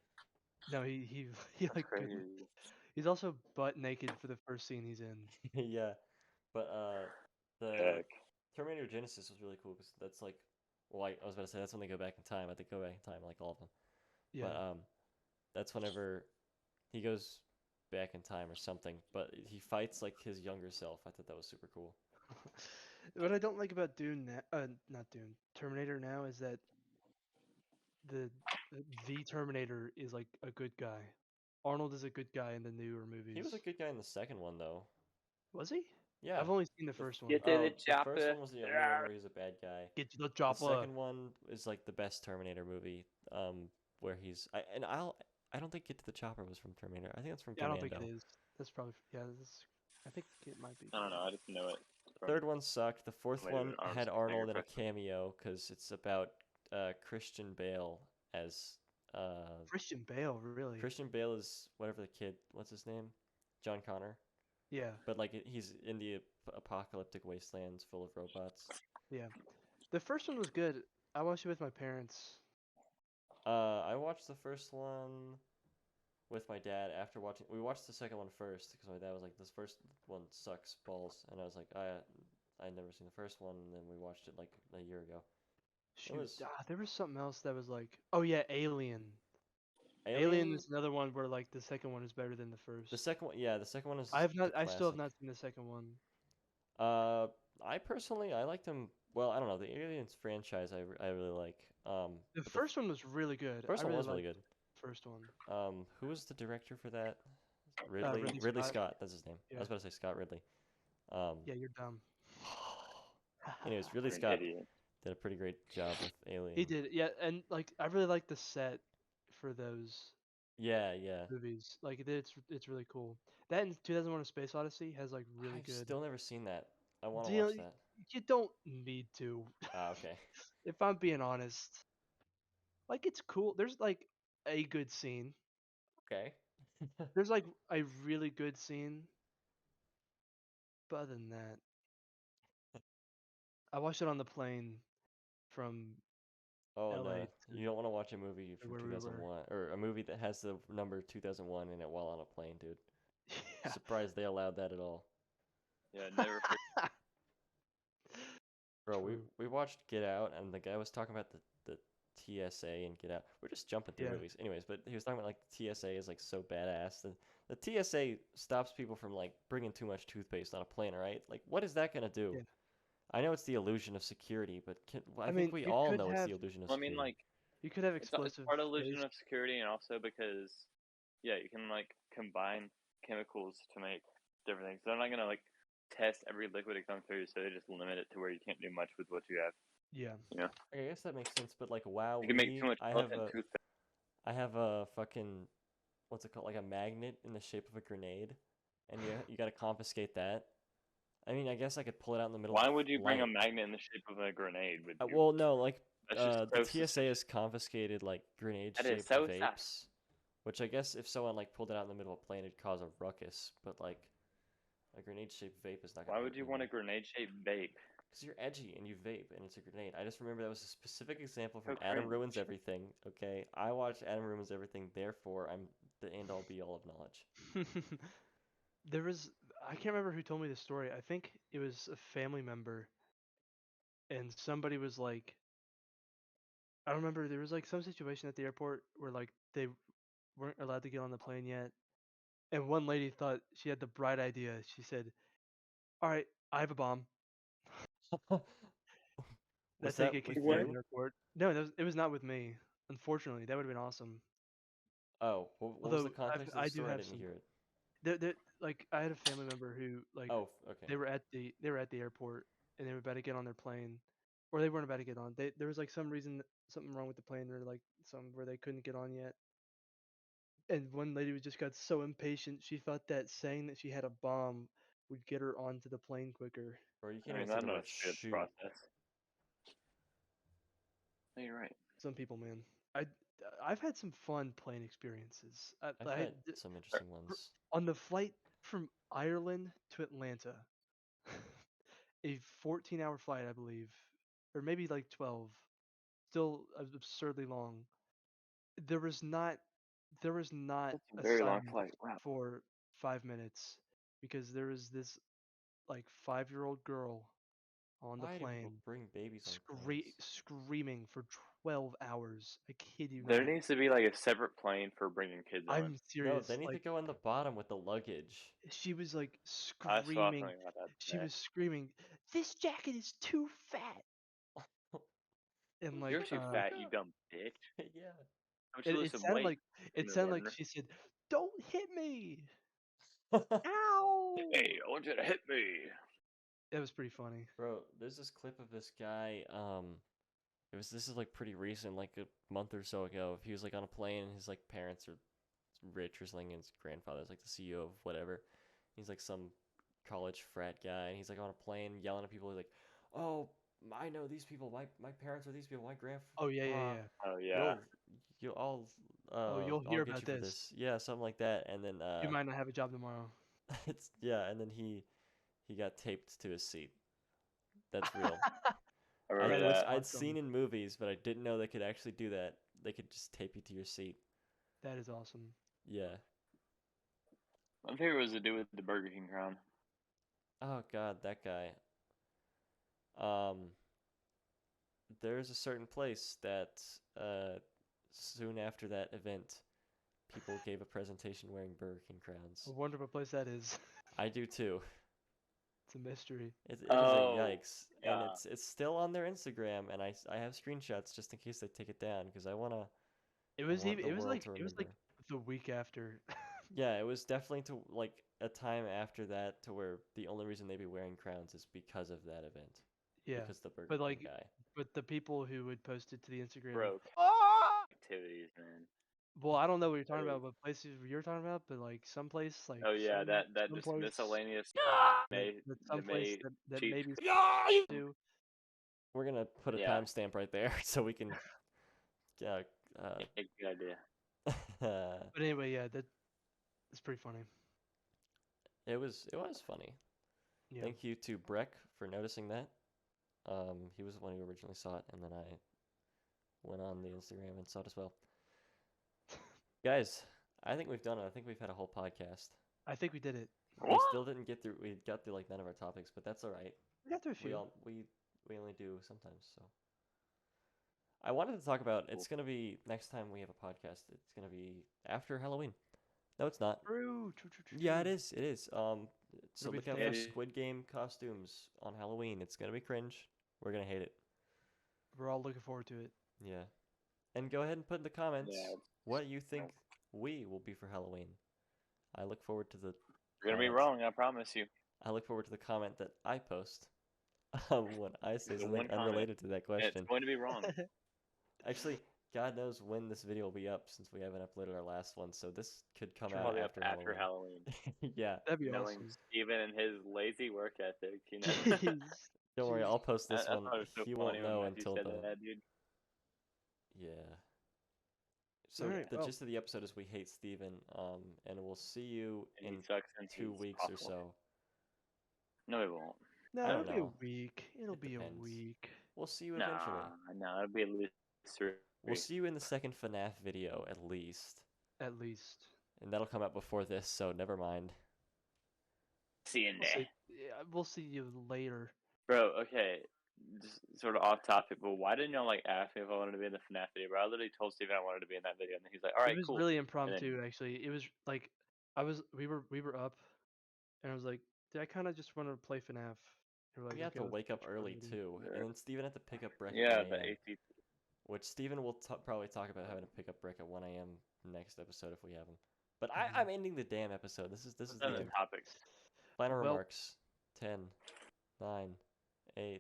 [SPEAKER 3] No, he he
[SPEAKER 1] That's
[SPEAKER 3] like couldn't.
[SPEAKER 1] crazy.
[SPEAKER 3] He's also butt naked for the first scene he's in.
[SPEAKER 2] Yeah, but the
[SPEAKER 1] Heck.
[SPEAKER 2] Terminator Genesis was really cool because that's like, well, I was about to say that's when they go back in time. I think go back in time like all of them,
[SPEAKER 3] Yeah.
[SPEAKER 2] but that's whenever he goes back in time or something. But he fights like his younger self. I thought that was super cool.
[SPEAKER 3] What I don't like about Dune, not Dune, Terminator now is that the the Terminator is like a good guy. Arnold is a good guy in the newer
[SPEAKER 2] He was a
[SPEAKER 3] movies.
[SPEAKER 2] good guy in the second one though.
[SPEAKER 3] Was he?
[SPEAKER 2] Yeah.
[SPEAKER 3] I've only seen the
[SPEAKER 2] The f-
[SPEAKER 3] first one.
[SPEAKER 1] Get to the
[SPEAKER 2] the first
[SPEAKER 1] chopper.
[SPEAKER 2] one was the only one where he was a bad guy.
[SPEAKER 3] Get to the
[SPEAKER 2] The
[SPEAKER 3] chopper.
[SPEAKER 2] second one is like the best Terminator movie. Where he's I don't think Get to the Chopper was from Terminator. I think that's from
[SPEAKER 3] Yeah, I don't think it
[SPEAKER 2] Commando.
[SPEAKER 3] is. That's probably yeah. I think it might be
[SPEAKER 1] I don't know. I just know it from
[SPEAKER 2] Third one sucked. The fourth
[SPEAKER 1] somebody with
[SPEAKER 2] one
[SPEAKER 1] an Arnold
[SPEAKER 2] had
[SPEAKER 1] Schwarzenegger
[SPEAKER 2] Arnold in a
[SPEAKER 1] impression.
[SPEAKER 2] cameo because it's about Christian Bale as
[SPEAKER 3] Christian Bale, really.
[SPEAKER 2] Christian Bale is whatever the kid. What's his name? John Connor.
[SPEAKER 3] Yeah,
[SPEAKER 2] But like he's in the apocalyptic wastelands full of robots.
[SPEAKER 3] yeah. The first one was good. I watched it with my parents.
[SPEAKER 2] I watched the first one with my dad after watching. We watched the second one first because my dad was like, "This first one sucks balls," and I was like, I'd never seen the first one, and then we watched it like a year ago. It
[SPEAKER 3] Shoot,
[SPEAKER 2] was
[SPEAKER 3] there was something else that was like, oh yeah, Alien. Alien
[SPEAKER 2] Alien.
[SPEAKER 3] is another one where like the second one is better than the
[SPEAKER 2] The
[SPEAKER 3] first.
[SPEAKER 2] second one, yeah, the second one is the
[SPEAKER 3] I still have
[SPEAKER 2] classic.
[SPEAKER 3] not seen the second one.
[SPEAKER 2] Uh, I personally I liked them. Well, I don't know the Aliens franchise. I really like.
[SPEAKER 3] The
[SPEAKER 2] But the
[SPEAKER 3] first one was really good. I
[SPEAKER 2] first one
[SPEAKER 3] really
[SPEAKER 2] was really
[SPEAKER 3] liked
[SPEAKER 2] good.
[SPEAKER 3] the first one.
[SPEAKER 2] Who was the director for that? Ridley.
[SPEAKER 3] Ridley
[SPEAKER 2] Ridley
[SPEAKER 3] Scott.
[SPEAKER 2] Scott. That's his name. I
[SPEAKER 3] Yeah,
[SPEAKER 2] was about to say Scott Ridley. Um.
[SPEAKER 3] yeah, you're dumb.
[SPEAKER 2] Anyways, Ridley
[SPEAKER 1] You're an
[SPEAKER 2] Scott
[SPEAKER 1] idiot.
[SPEAKER 2] did a pretty great job with Alien.
[SPEAKER 3] He did, yeah, and like I really like the set for those
[SPEAKER 2] Yeah, yeah.
[SPEAKER 3] movies. Like it's really cool. That and 2001: A Space Odyssey has like really
[SPEAKER 2] I've
[SPEAKER 3] good.
[SPEAKER 2] still never seen that. I want to
[SPEAKER 3] You know,
[SPEAKER 2] watch that.
[SPEAKER 3] you don't need to.
[SPEAKER 2] Ah, okay.
[SPEAKER 3] If I'm being honest, like it's cool. There's like a good scene.
[SPEAKER 2] Okay.
[SPEAKER 3] There's like a really good scene, but other than that, I watched it on the plane from
[SPEAKER 2] Oh
[SPEAKER 3] LA
[SPEAKER 2] no,
[SPEAKER 3] to
[SPEAKER 2] you don't want to watch a movie from
[SPEAKER 3] where we were.
[SPEAKER 2] 2001 or a movie that has the number 2001 in it while on a plane, dude.
[SPEAKER 3] Yeah.
[SPEAKER 2] Surprised they allowed that at all.
[SPEAKER 1] Yeah, never.
[SPEAKER 2] Bro,
[SPEAKER 3] True.
[SPEAKER 2] we watched Get Out, and the guy was talking about the TSA and Get Out. We're just jumping through
[SPEAKER 3] Yeah.
[SPEAKER 2] movies, anyways. But he was talking about like the TSA is like so badass. The TSA stops people from like bringing too much toothpaste on a plane, right? Like, what is that gonna do?
[SPEAKER 3] Yeah.
[SPEAKER 2] I know it's the illusion of security, but I
[SPEAKER 3] I
[SPEAKER 2] think
[SPEAKER 3] mean,
[SPEAKER 2] we
[SPEAKER 3] you
[SPEAKER 2] all
[SPEAKER 3] could
[SPEAKER 2] know it's
[SPEAKER 3] have
[SPEAKER 2] the illusion of
[SPEAKER 1] Well, I mean,
[SPEAKER 2] security.
[SPEAKER 1] like
[SPEAKER 3] explosive
[SPEAKER 1] it's part of illusion
[SPEAKER 3] waste.
[SPEAKER 1] of security, and also because yeah, you can like combine chemicals to make different things. They're not gonna like test every liquid that comes through, so they just limit it to where you can't do much with what you have.
[SPEAKER 3] Yeah.
[SPEAKER 1] You know,
[SPEAKER 2] I guess that makes sense, but like wow,
[SPEAKER 1] you can make too much elephant toothpaste.
[SPEAKER 2] I have a fucking what's it called, like a magnet in the shape of a grenade, and you got to confiscate that. I mean, I guess I could pull it out in the middle of
[SPEAKER 1] Why would you bring a
[SPEAKER 2] flight.
[SPEAKER 1] magnet in the shape of a grenade with you?
[SPEAKER 2] Well, no, like
[SPEAKER 1] That's just
[SPEAKER 2] the
[SPEAKER 1] so
[SPEAKER 2] TSA
[SPEAKER 1] suspicious.
[SPEAKER 2] has confiscated like
[SPEAKER 1] That is
[SPEAKER 2] grenade-shaped
[SPEAKER 1] so
[SPEAKER 2] vapes,
[SPEAKER 1] sus.
[SPEAKER 2] which I guess if someone like pulled it out in the middle of a plane, it'd cause a ruckus. But like a grenade-shaped vape is not gonna
[SPEAKER 1] Why
[SPEAKER 2] hurt
[SPEAKER 1] would you want a
[SPEAKER 2] anyone.
[SPEAKER 1] grenade-shaped vape?
[SPEAKER 2] Because you're edgy and you vape and it's a grenade. I just remember that was a specific example from
[SPEAKER 1] So
[SPEAKER 2] Adam
[SPEAKER 1] cringe.
[SPEAKER 2] Ruins Everything. Okay, I watch Adam Ruins Everything, therefore I'm the end-all be-all of knowledge.
[SPEAKER 3] There was I can't remember who told me this story. I think it was a family member, and somebody was like, I don't remember. There was like some situation at the airport where like they weren't allowed to get on the plane yet, and one lady thought she had the bright idea. She said, "All right, I have a bomb."
[SPEAKER 2] Was
[SPEAKER 3] That's how you
[SPEAKER 2] that
[SPEAKER 3] get
[SPEAKER 2] with
[SPEAKER 3] kicked out of
[SPEAKER 1] What?
[SPEAKER 3] the
[SPEAKER 2] you?
[SPEAKER 3] airport. No, it was not with me. Unfortunately, that would have been awesome.
[SPEAKER 2] Oh, what was the
[SPEAKER 3] Although
[SPEAKER 2] context of the
[SPEAKER 3] I do
[SPEAKER 2] story? I
[SPEAKER 3] have
[SPEAKER 2] didn't
[SPEAKER 3] some.
[SPEAKER 2] hear it.
[SPEAKER 3] Like I had a family member who like
[SPEAKER 2] Oh, okay.
[SPEAKER 3] they were at the airport and they were about to get on their plane, or they weren't about to get on. There was like some reason something wrong with the plane or like some where they couldn't get on yet. And one lady was just got so impatient she thought that saying that she had a bomb would get her onto the plane quicker.
[SPEAKER 2] Bro, you
[SPEAKER 1] I
[SPEAKER 2] can't even
[SPEAKER 1] mean,
[SPEAKER 2] say
[SPEAKER 1] that's
[SPEAKER 2] the
[SPEAKER 1] not
[SPEAKER 2] word
[SPEAKER 1] a good
[SPEAKER 2] shoot.
[SPEAKER 1] process. No, you're right.
[SPEAKER 3] Some people, man. I I've had some fun plane experiences.
[SPEAKER 2] I've had some interesting
[SPEAKER 3] r-
[SPEAKER 2] ones.
[SPEAKER 3] on the flight from Ireland to Atlanta, a 14-hour flight, I believe, or maybe like 12, still absurdly long. There was not there was not
[SPEAKER 1] That's a
[SPEAKER 3] a
[SPEAKER 1] very long
[SPEAKER 3] silence
[SPEAKER 1] flight. Wow.
[SPEAKER 3] for 5 minutes because there was this like 5-year-old girl on the
[SPEAKER 2] Why do people
[SPEAKER 3] plane
[SPEAKER 2] bring babies on planes?
[SPEAKER 3] screaming for 12 hours. I kid you
[SPEAKER 1] There
[SPEAKER 3] not.
[SPEAKER 1] needs to be like a separate plane for bringing kids on.
[SPEAKER 3] I'm
[SPEAKER 2] No,
[SPEAKER 3] serious.
[SPEAKER 2] they need to
[SPEAKER 3] Like
[SPEAKER 2] go in the bottom with the luggage.
[SPEAKER 3] she was like
[SPEAKER 1] I saw
[SPEAKER 3] screaming.
[SPEAKER 1] something about that
[SPEAKER 3] She
[SPEAKER 1] today.
[SPEAKER 3] was screaming, "This jacket is too fat." And
[SPEAKER 1] You're
[SPEAKER 3] like
[SPEAKER 1] too fat, you dumb bitch.
[SPEAKER 2] Yeah.
[SPEAKER 1] How much you lose
[SPEAKER 3] it
[SPEAKER 1] some
[SPEAKER 3] sounded
[SPEAKER 1] weight?
[SPEAKER 3] like
[SPEAKER 1] Kindergartner.
[SPEAKER 3] she said, "Don't hit me." Ow.
[SPEAKER 1] Hey, I want you to hit me.
[SPEAKER 3] That was pretty funny.
[SPEAKER 2] Bro, there's this clip of this guy, this is like pretty recent, like a month or so ago. He was like on a plane and his like parents are rich or something and his grandfather's like the CEO of whatever. He's like some college frat guy and he's like on a plane yelling at people. He's like, "Oh, I know these people. My parents are these people. My
[SPEAKER 3] Oh yeah, yeah,
[SPEAKER 2] grandpa,
[SPEAKER 3] yeah.
[SPEAKER 1] Oh yeah.
[SPEAKER 2] you'll you
[SPEAKER 3] Oh, you'll
[SPEAKER 2] I'll
[SPEAKER 3] hear
[SPEAKER 2] get
[SPEAKER 3] about
[SPEAKER 2] you for
[SPEAKER 3] this.
[SPEAKER 2] this." Yeah, something like that. And then
[SPEAKER 3] You might not have a job tomorrow.
[SPEAKER 2] it's yeah, and then he got taped to his seat. That's real.
[SPEAKER 1] I remember
[SPEAKER 3] That is
[SPEAKER 1] that.
[SPEAKER 2] I'd
[SPEAKER 3] awesome.
[SPEAKER 2] seen in movies, but I didn't know they could actually do that. They could just tape you to your seat.
[SPEAKER 3] That is awesome.
[SPEAKER 2] Yeah.
[SPEAKER 1] My favorite was to do with the Burger King crown.
[SPEAKER 2] Oh God, that guy. Um, there's a certain place that soon after that event, people gave a presentation wearing Burger King crowns.
[SPEAKER 3] I wonder what place that is.
[SPEAKER 2] I do too.
[SPEAKER 3] It's a mystery.
[SPEAKER 2] It is a
[SPEAKER 1] Oh
[SPEAKER 2] yikes, and
[SPEAKER 1] yeah.
[SPEAKER 2] it's still on their Instagram, and I have screenshots just in case they take it down because I want the world to
[SPEAKER 3] It was like
[SPEAKER 2] remember.
[SPEAKER 3] the week after.
[SPEAKER 2] Yeah, it was definitely to like a time after that to where the only reason they'd be wearing crowns is because of that event,
[SPEAKER 3] Yeah.
[SPEAKER 2] because the Burger
[SPEAKER 3] But
[SPEAKER 2] King
[SPEAKER 3] like
[SPEAKER 2] guy.
[SPEAKER 3] but the people who would post it to the Instagram.
[SPEAKER 1] Bro,
[SPEAKER 3] Ah!
[SPEAKER 1] activities, man.
[SPEAKER 3] Well, I don't know what you're talking
[SPEAKER 1] Bro.
[SPEAKER 3] about, what places you're talking about, but like someplace like
[SPEAKER 1] Oh yeah, that
[SPEAKER 3] some
[SPEAKER 1] just
[SPEAKER 3] place
[SPEAKER 1] miscellaneous
[SPEAKER 3] that
[SPEAKER 1] may
[SPEAKER 3] that
[SPEAKER 1] that
[SPEAKER 3] someplace
[SPEAKER 1] may
[SPEAKER 3] that
[SPEAKER 1] cheap.
[SPEAKER 3] maybe do.
[SPEAKER 2] We're gonna put a
[SPEAKER 1] Yeah,
[SPEAKER 2] timestamp right there so we can. Uh,
[SPEAKER 1] good idea.
[SPEAKER 3] But anyway, yeah, that's pretty funny.
[SPEAKER 2] it was funny.
[SPEAKER 3] Yeah.
[SPEAKER 2] Thank you to Breck for noticing that. He was the one who originally saw it, and then I went on the Instagram and saw it as well. Guys, I think we've done it. I think we've had a whole podcast.
[SPEAKER 3] I think we did it.
[SPEAKER 2] We
[SPEAKER 1] What?
[SPEAKER 2] still didn't get through. We got through like none of our topics, but that's all right.
[SPEAKER 3] We got through a
[SPEAKER 2] We
[SPEAKER 3] few.
[SPEAKER 2] all we only do sometimes. So I wanted to talk about. It's gonna be next time we have a podcast. It's gonna be after Halloween. No, it's not.
[SPEAKER 3] True.
[SPEAKER 2] Yeah, it is. It is. So
[SPEAKER 3] It'll be
[SPEAKER 2] look out
[SPEAKER 3] FNAF.
[SPEAKER 2] for Squid Game costumes on Halloween. It's gonna be cringe. We're gonna hate it.
[SPEAKER 3] We're all looking forward to it.
[SPEAKER 2] Yeah. And go ahead and put in the comments
[SPEAKER 1] Yeah.
[SPEAKER 2] what you think we will be for Halloween. I look forward to the
[SPEAKER 1] You're gonna be
[SPEAKER 2] comments.
[SPEAKER 1] wrong, I promise you.
[SPEAKER 2] I look forward to the comment that I post when I say
[SPEAKER 1] The
[SPEAKER 2] something
[SPEAKER 1] one comment,
[SPEAKER 2] unrelated to that
[SPEAKER 1] and
[SPEAKER 2] question.
[SPEAKER 1] it's going to be wrong.
[SPEAKER 2] Actually, God knows when this video will be up since we haven't uploaded our last one, so this could come out
[SPEAKER 1] Probably up
[SPEAKER 2] after
[SPEAKER 1] after
[SPEAKER 2] Halloween.
[SPEAKER 1] Halloween.
[SPEAKER 2] Yeah.
[SPEAKER 3] That'd be
[SPEAKER 1] Knowing
[SPEAKER 3] awesome.
[SPEAKER 1] Steven and his lazy work ethic, you know.
[SPEAKER 3] Jeez.
[SPEAKER 2] Don't worry,
[SPEAKER 3] Jeez.
[SPEAKER 2] I'll post this
[SPEAKER 1] I
[SPEAKER 2] one.
[SPEAKER 1] thought it was so
[SPEAKER 2] He
[SPEAKER 1] funny
[SPEAKER 2] won't
[SPEAKER 1] when
[SPEAKER 2] know
[SPEAKER 1] Matthew
[SPEAKER 2] until
[SPEAKER 1] said
[SPEAKER 2] the
[SPEAKER 1] that, dude.
[SPEAKER 2] yeah. So
[SPEAKER 3] Alright,
[SPEAKER 2] the
[SPEAKER 3] well.
[SPEAKER 2] gist of the episode is we hate Steven, and we'll see you
[SPEAKER 1] And
[SPEAKER 2] in
[SPEAKER 1] he sucks since
[SPEAKER 2] 2
[SPEAKER 1] he's
[SPEAKER 2] weeks or
[SPEAKER 1] awful.
[SPEAKER 2] so.
[SPEAKER 1] No, it won't.
[SPEAKER 3] No,
[SPEAKER 2] I
[SPEAKER 3] it'll
[SPEAKER 2] don't
[SPEAKER 3] be a
[SPEAKER 2] know.
[SPEAKER 3] week. It'll
[SPEAKER 2] It
[SPEAKER 3] be
[SPEAKER 2] depends.
[SPEAKER 3] a week.
[SPEAKER 2] We'll see you eventually.
[SPEAKER 1] Nah, it'll be at least 3.
[SPEAKER 2] We'll see you in the second FNAF video at least.
[SPEAKER 3] At least.
[SPEAKER 2] And that'll come out before this, so never mind.
[SPEAKER 1] See you in
[SPEAKER 3] We'll
[SPEAKER 1] there.
[SPEAKER 3] see, yeah, we'll see you later.
[SPEAKER 1] Bro, okay. Just sort of off topic, but why didn't y'all like ask me if I wanted to be in the FNAF video? Bro, I literally told Steven I wanted to be in that video, and he's like, "All right,
[SPEAKER 3] It was
[SPEAKER 1] cool."
[SPEAKER 3] really
[SPEAKER 1] then-
[SPEAKER 3] impromptu, actually. It was like we were up, and I was like, "Did I kind of just want to play FNAF?" They were like,
[SPEAKER 2] We have
[SPEAKER 3] "Okay,
[SPEAKER 2] to
[SPEAKER 3] let's
[SPEAKER 2] wake up
[SPEAKER 3] watch our
[SPEAKER 2] early
[SPEAKER 3] video."
[SPEAKER 2] too,
[SPEAKER 1] Yeah.
[SPEAKER 2] and then Steven had to pick up Breck at
[SPEAKER 1] Yeah,
[SPEAKER 2] 1
[SPEAKER 1] the
[SPEAKER 2] a.m.
[SPEAKER 1] AT.
[SPEAKER 2] Which Steven will probably talk about having to pick up Breck at 1 a.m. next episode if we have him. But
[SPEAKER 3] Mhm.
[SPEAKER 2] I'm ending the damn episode. This is
[SPEAKER 1] What's
[SPEAKER 2] the
[SPEAKER 1] on the
[SPEAKER 2] end.
[SPEAKER 1] topic?
[SPEAKER 2] Final
[SPEAKER 3] Well-
[SPEAKER 2] remarks. 10, 9, 8.